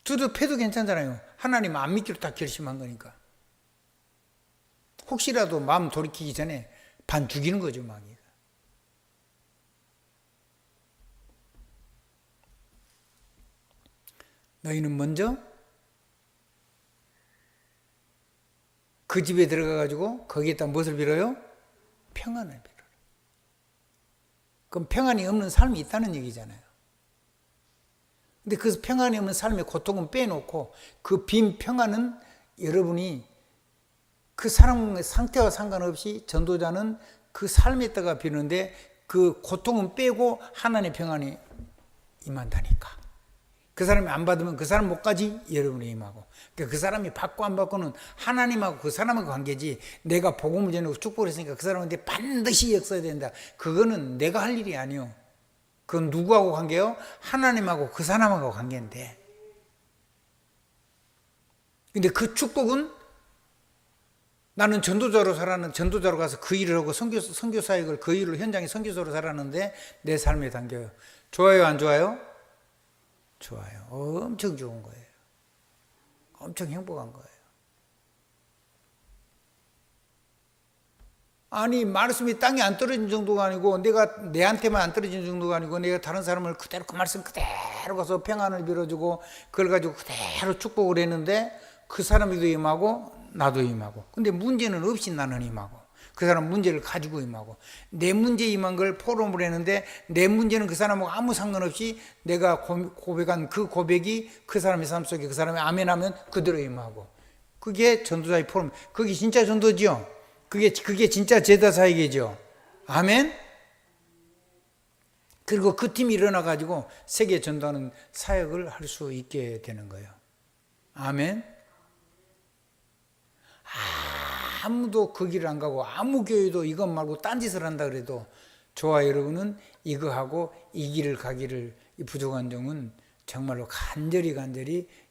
두들겨 패도 괜찮잖아요. 하나님 안 믿기로 딱 결심한 거니까. 혹시라도 마음 돌이키기 전에 반 죽이는 거죠, 마귀가. 너희는 먼저 그 집에 들어가가지고 거기에다 무엇을 빌어요? 평안을 빌어라. 그럼 평안이 없는 삶이 있다는 얘기잖아요. 근데 그 평안이 없는 삶의 고통은 빼놓고 그 빈 평안은 여러분이 그 사람의 상태와 상관없이 전도자는 그 삶에다가 비는데 그 고통은 빼고 하나님의 평안이 임한다니까. 그 사람이 안 받으면 그 사람 못 가지 여러분이 임하고 그 사람이 받고 안 받고는 하나님하고 그 사람하고 관계지 내가 복음을 전하고 축복을 했으니까 그 사람한테 반드시 역사해야 된다. 그거는 내가 할 일이 아니요. 그건 누구하고 관계요? 하나님하고 그 사람하고 관계인데 근데 그 축복은 나는 전도자로 살았는 전도자로 가서 그 일을 하고 선교 사역을 그 일로 현장에 선교사로 살았는데 내 삶에 담겨요. 좋아요 안 좋아요? 좋아요. 엄청 좋은 거예요. 엄청 행복한 거예요. 아니 말씀이 땅에 안 떨어진 정도가 아니고 내가 내한테만 안 떨어진 정도가 아니고 내가 다른 사람을 그대로 그 말씀 그대로 가서 평안을 빌어주고 그걸 가지고 그대로 축복을 했는데 그 사람이도 임하고 나도 임하고 근데 문제는 없이 나는 임하고 그 사람 문제를 가지고 임하고 내 문제 임한 걸 포럼을 했는데 내 문제는 그 사람하고 아무 상관없이 내가 고백한 그 고백이 그 사람의 삶 속에 그 사람이 아멘하면 그대로 임하고 그게 전도자의 포럼 그게 진짜 전도지요. 그게 진짜 제자 사역이죠. 아멘. 그리고 그 팀이 일어나 가지고 세계 전도하는 사역을 할 수 있게 되는 거예요. 아멘. 아무도 그 길을 안 가고 아무 교회도 이것 말고 딴짓을 한다 그래도 저와 여러분은 이거 하고 이 길을 가기를 이 부족한 종은 정말로 간절히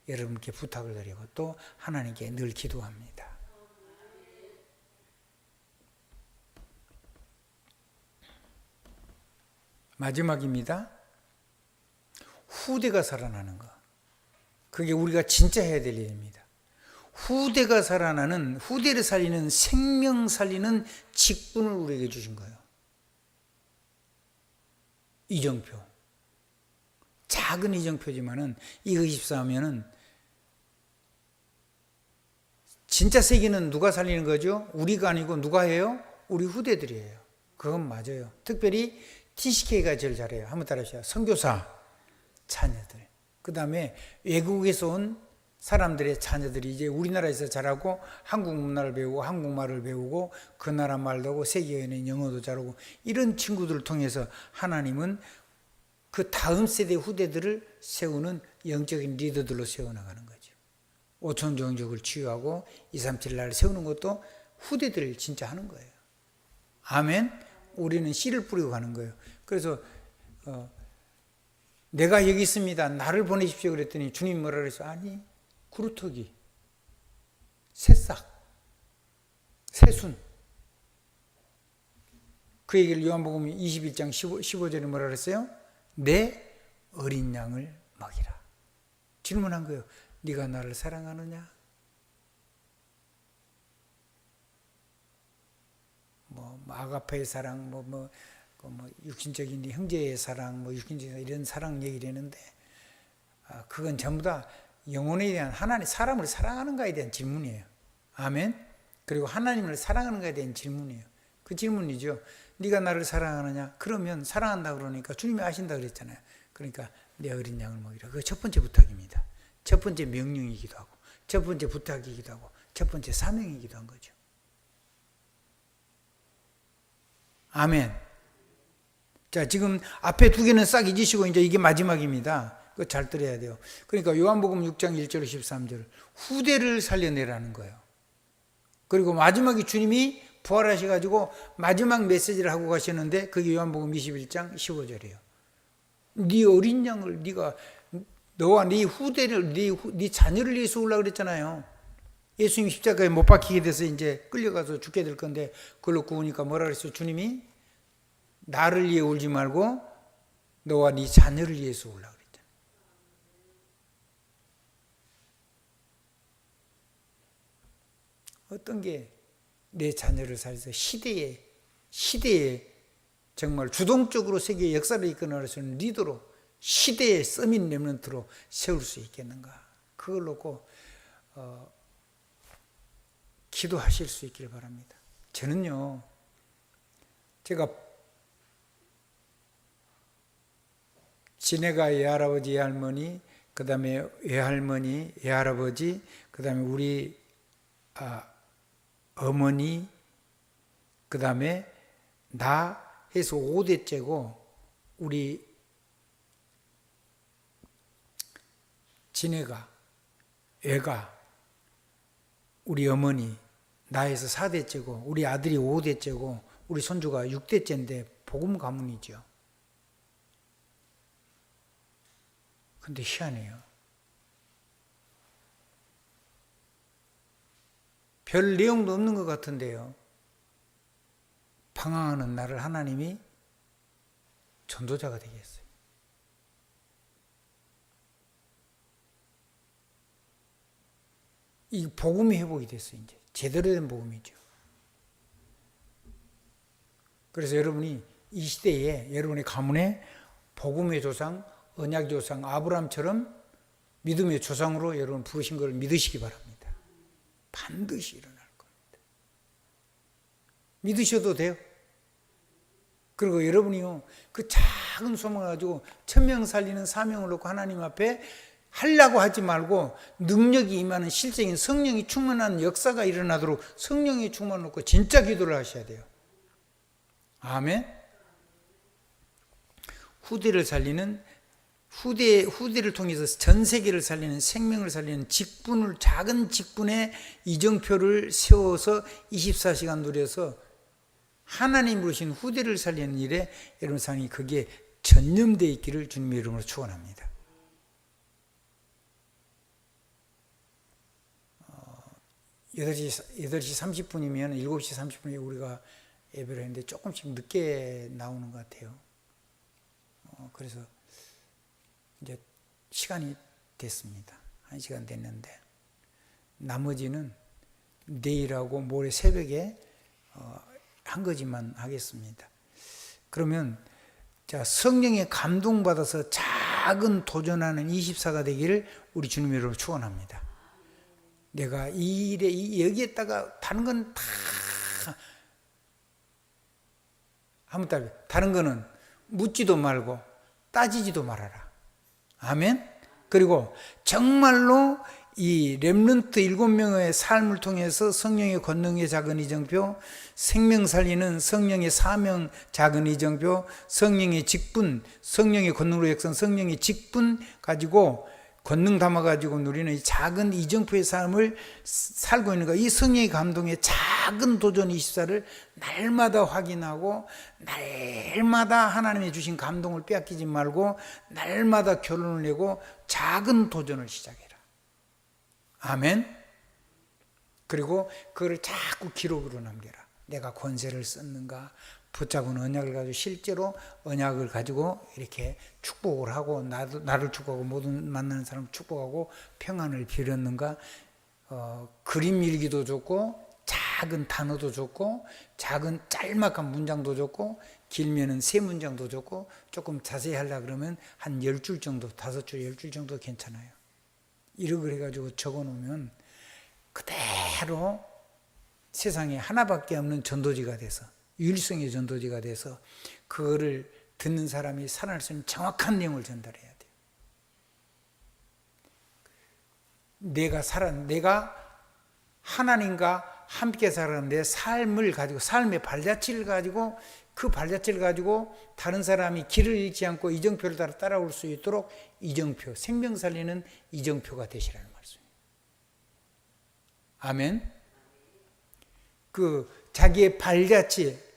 여러분께 부탁을 드리고 또 하나님께 늘 기도합니다. 마지막입니다. 후대가 살아나는 것. 그게 우리가 진짜 해야 될 일입니다. 후대가 살아나는, 후대를 살리는, 생명 살리는 직분을 우리에게 주신 거예요. 이정표. 작은 이정표지만은 이거 24하면은 진짜 세계는 누가 살리는 거죠? 우리가 아니고 누가 해요? 우리 후대들이에요. 그건 맞아요. 특별히 TCK가 제일 잘해요. 한번 따라하시죠. 선교사 자녀들. 그 다음에 외국에서 온 사람들의 자녀들이 이제 우리나라에서 자라고 한국 문화를 배우고 한국말을 배우고 그 나라 말도 하고 세계인의 영어도 잘하고 이런 친구들을 통해서 하나님은 그 다음 세대 후대들을 세우는 영적인 리더들로 세워나가는 거죠. 5천 종족을 치유하고 237나라를 세우는 것도 후대들을 진짜 하는 거예요. 아멘. 우리는 씨를 뿌리고 가는 거예요. 그래서 내가 여기 있습니다. 나를 보내십시오. 그랬더니 주님 뭐라 그랬어? 아니 구루터기, 새싹, 새순. 그 얘기를 요한복음 21장 15절에 뭐라 그랬어요? 내 어린 양을 먹이라. 질문한 거예요. 네가 나를 사랑하느냐? 아가페의 사랑, 육신적인 형제의 사랑, 육신적인 이런 사랑 얘기를 했는데, 그건 전부 다 영혼에 대한 하나님, 사람을 사랑하는가에 대한 질문이에요. 아멘. 그리고 하나님을 사랑하는가에 대한 질문이에요. 그 질문이죠. 네가 나를 사랑하느냐? 그러면 사랑한다 그러니까 주님이 아신다 그랬잖아요. 그러니까 내 어린 양을 먹이라. 그게 첫 번째 부탁입니다. 첫 번째 명령이기도 하고, 첫 번째 부탁이기도 하고, 첫 번째 사명이기도 한 거죠. 아멘. 자, 지금 앞에 두 개는 싹 잊으시고 이제 이게 마지막입니다. 그거 잘 들어야 돼요. 그러니까 요한복음 6장 1절 13절 후대를 살려내라는 거예요. 그리고 마지막에 주님이 부활하셔가지고 마지막 메시지를 하고 가셨는데 그게 요한복음 21장 15절이에요. 네 어린 양을 너와 네 후대를 네 자녀를 위해서 오려고 그랬잖아요. 예수님 십자가에 못 박히게 돼서 이제 끌려가서 죽게 될 건데 그걸로 구우니까 뭐라 그랬어요? 주님이 나를 위해 울지 말고 너와 네 자녀를 위해서 울라고 그랬잖아요. 어떤 게 내 자녀를 살려서 시대에 정말 주동적으로 세계의 역사를 이끌어낼 수 있는 리더로 시대의 서밋 렘넌트로 세울 수 있겠는가? 그걸 놓고 기도하실 수 있기를 바랍니다. 저는요, 제가 지네가 외할아버지, 외할머니, 그 다음에 외할머니, 외할아버지, 그 다음에 우리 어머니, 그 다음에 나 해서 5대째고 우리 지네가, 애가, 우리 어머니, 나에서 4대째고 우리 아들이 5대째고 우리 손주가 6대째인데 복음 가문이죠. 근데 희한해요. 별 내용도 없는 것 같은데요. 방황하는 나를 하나님이 전도자가 되게 했어요. 이 복음이 회복이 됐어요. 이제 제대로 된 복음이죠. 그래서 여러분이 이 시대에 여러분의 가문에 복음의 조상, 언약의 조상 아브라함처럼 믿음의 조상으로 여러분 부르신 걸 믿으시기 바랍니다. 반드시 일어날 겁니다. 믿으셔도 돼요. 그리고 여러분이요, 그 작은 소망을 가지고 1000명 살리는 사명을 놓고 하나님 앞에 하려고 하지 말고 능력이 임하는 실제인 성령이 충만한 역사가 일어나도록 성령의 충만을 놓고 진짜 기도를 하셔야 돼요. 아멘. 후대를 살리는 후대를 통해서 전 세계를 살리는 생명을 살리는 직분을 작은 직분의 이정표를 세워서 24시간 누려서 하나님 부르신 후대를 살리는 일에 여러분 상이 그게 전념되어 있기를 주님의 이름으로 축원합니다. 8시 30분이면 7시 30분에 우리가 예배를 했는데 조금씩 늦게 나오는 것 같아요. 그래서 이제 시간이 됐습니다. 1시간 됐는데 나머지는 내일하고 모레 새벽에 한 가지만 하겠습니다. 그러면 자, 성령에 감동받아서 작은 도전하는 24가 되기를 우리 주님의 이름으로 축원합니다. 내가 이 일에 여기에다가 다른 건 다 아무 답이 다른 거는 묻지도 말고 따지지도 말아라. 아멘. 그리고 정말로 이 렘넌트 7명의 삶을 통해서 성령의 권능의 작은 이정표, 생명 살리는 성령의 사명 작은 이정표, 성령의 직분, 성령의 권능으로 역선 성령의 직분 가지고 권능 담아가지고 누리는 이 작은 이정표의 삶을 살고 있는 거, 이 성령의 감동의 작은 도전 24를 날마다 확인하고 날마다 하나님이 주신 감동을 빼앗기지 말고 날마다 결론을 내고 작은 도전을 시작해라. 아멘. 그리고 그걸 자꾸 기록으로 남겨라. 내가 권세를 썼는가, 붙잡은 언약을 가지고 실제로 언약을 가지고 이렇게 축복을 하고 나를 축복하고 모든 만나는 사람을 축복하고 평안을 빌었는가. 그림 일기도 좋고 작은 단어도 좋고 작은 짤막한 문장도 좋고 길면은 3문장도 좋고 조금 자세히 하려고 그러면 한 10줄 정도 5줄 10줄 정도 괜찮아요. 이렇게 해가지고 적어놓으면 그대로 세상에 하나밖에 없는 전도지가 돼서 유일성의 전도지가 돼서 그거를 듣는 사람이 살아날 수 있는 정확한 내용을 전달해야 돼요. 내가 하나님과 함께 살아가는 내 삶을 가지고 삶의 발자취를 가지고 그 발자취를 가지고 다른 사람이 길을 잃지 않고 이정표를 따라올 수 있도록 이정표, 생명 살리는 이정표가 되시라는 말씀이에요. 아멘. 그 자기의 발자취,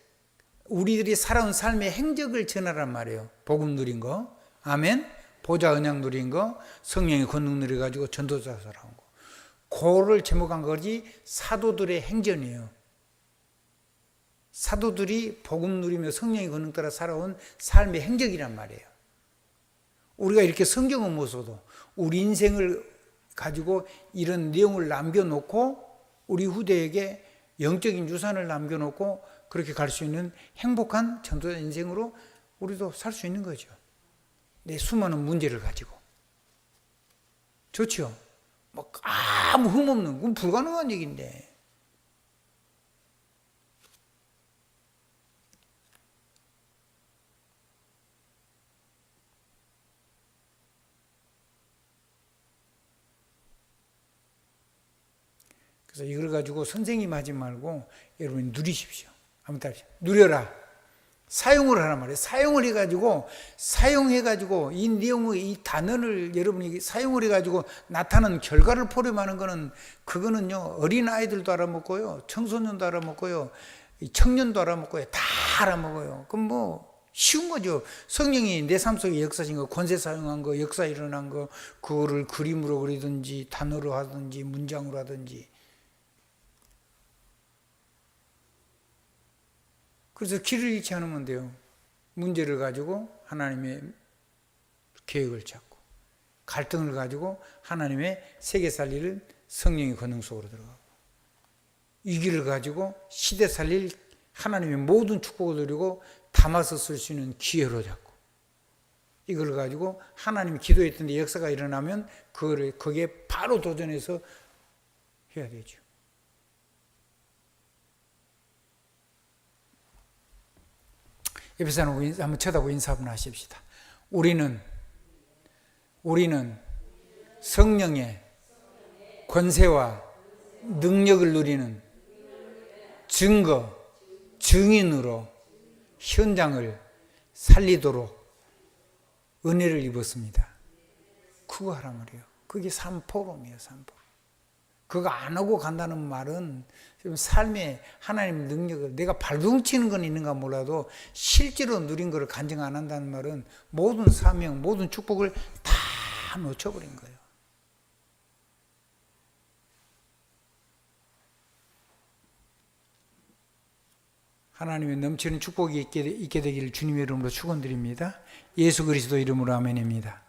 우리들이 살아온 삶의 행적을 전하란 말이에요. 복음 누린 거, 아멘. 보좌 언약 누린 거, 성령의 권능 누려가지고 전도자 살아온 거. 그거를 제목한 거지 사도들의 행전이에요. 사도들이 복음 누리며 성령의 권능 따라 살아온 삶의 행적이란 말이에요. 우리가 이렇게 성경을 못 써도 우리 인생을 가지고 이런 내용을 남겨놓고 우리 후대에게 영적인 유산을 남겨놓고 그렇게 갈 수 있는 행복한 전도자 인생으로 우리도 살 수 있는 거죠. 내 수많은 문제를 가지고. 좋죠? 뭐 아무 흠없는, 그건 불가능한 얘기인데. 그래서 이걸 가지고 선생님 하지 말고 여러분이 누리십시오. 아무튼 누려라. 사용을 하란 말이에요. 사용해가지고 이 내용의 이 단어를 여러분이 사용을 해가지고 나타나는 결과를 포럼하는 거는 그거는요 어린 아이들도 알아먹고요, 청소년도 알아먹고요, 청년도 알아먹고요, 다 알아먹어요. 그럼 뭐 쉬운 거죠. 성령이 내 삶 속에 역사신 거, 권세 사용한 거, 역사 일어난 거, 그거를 그림으로 그리든지 단어로 하든지 문장으로 하든지. 그래서 길을 잃지 않으면 돼요. 문제를 가지고 하나님의 계획을 찾고, 갈등을 가지고 하나님의 세계 살리를 성령의 권능 속으로 들어가고, 위기를 가지고 시대 살릴 하나님의 모든 축복을 누리고 담아서 쓸 수 있는 기회로 잡고 이걸 가지고 하나님이 기도했던 데 역사가 일어나면 그거를 거기에 바로 도전해서 해야 되죠. 옆에 사람 한번 쳐다보고 인사 한번 하십시다. 우리는 성령의 권세와 능력을 누리는 증인으로 현장을 살리도록 은혜를 입었습니다. 그거 하란 말이에요. 그게 삼포럼이에요. 삼포럼. 그거 안 하고 간다는 말은 지금 삶의 하나님의 능력을 내가 발동치는 건 있는가 몰라도 실제로 누린 것을 간증 안 한다는 말은 모든 사명, 모든 축복을 다 놓쳐버린 거예요. 하나님의 넘치는 축복이 있게 되기를 주님의 이름으로 축원드립니다. 예수 그리스도 이름으로 아멘입니다.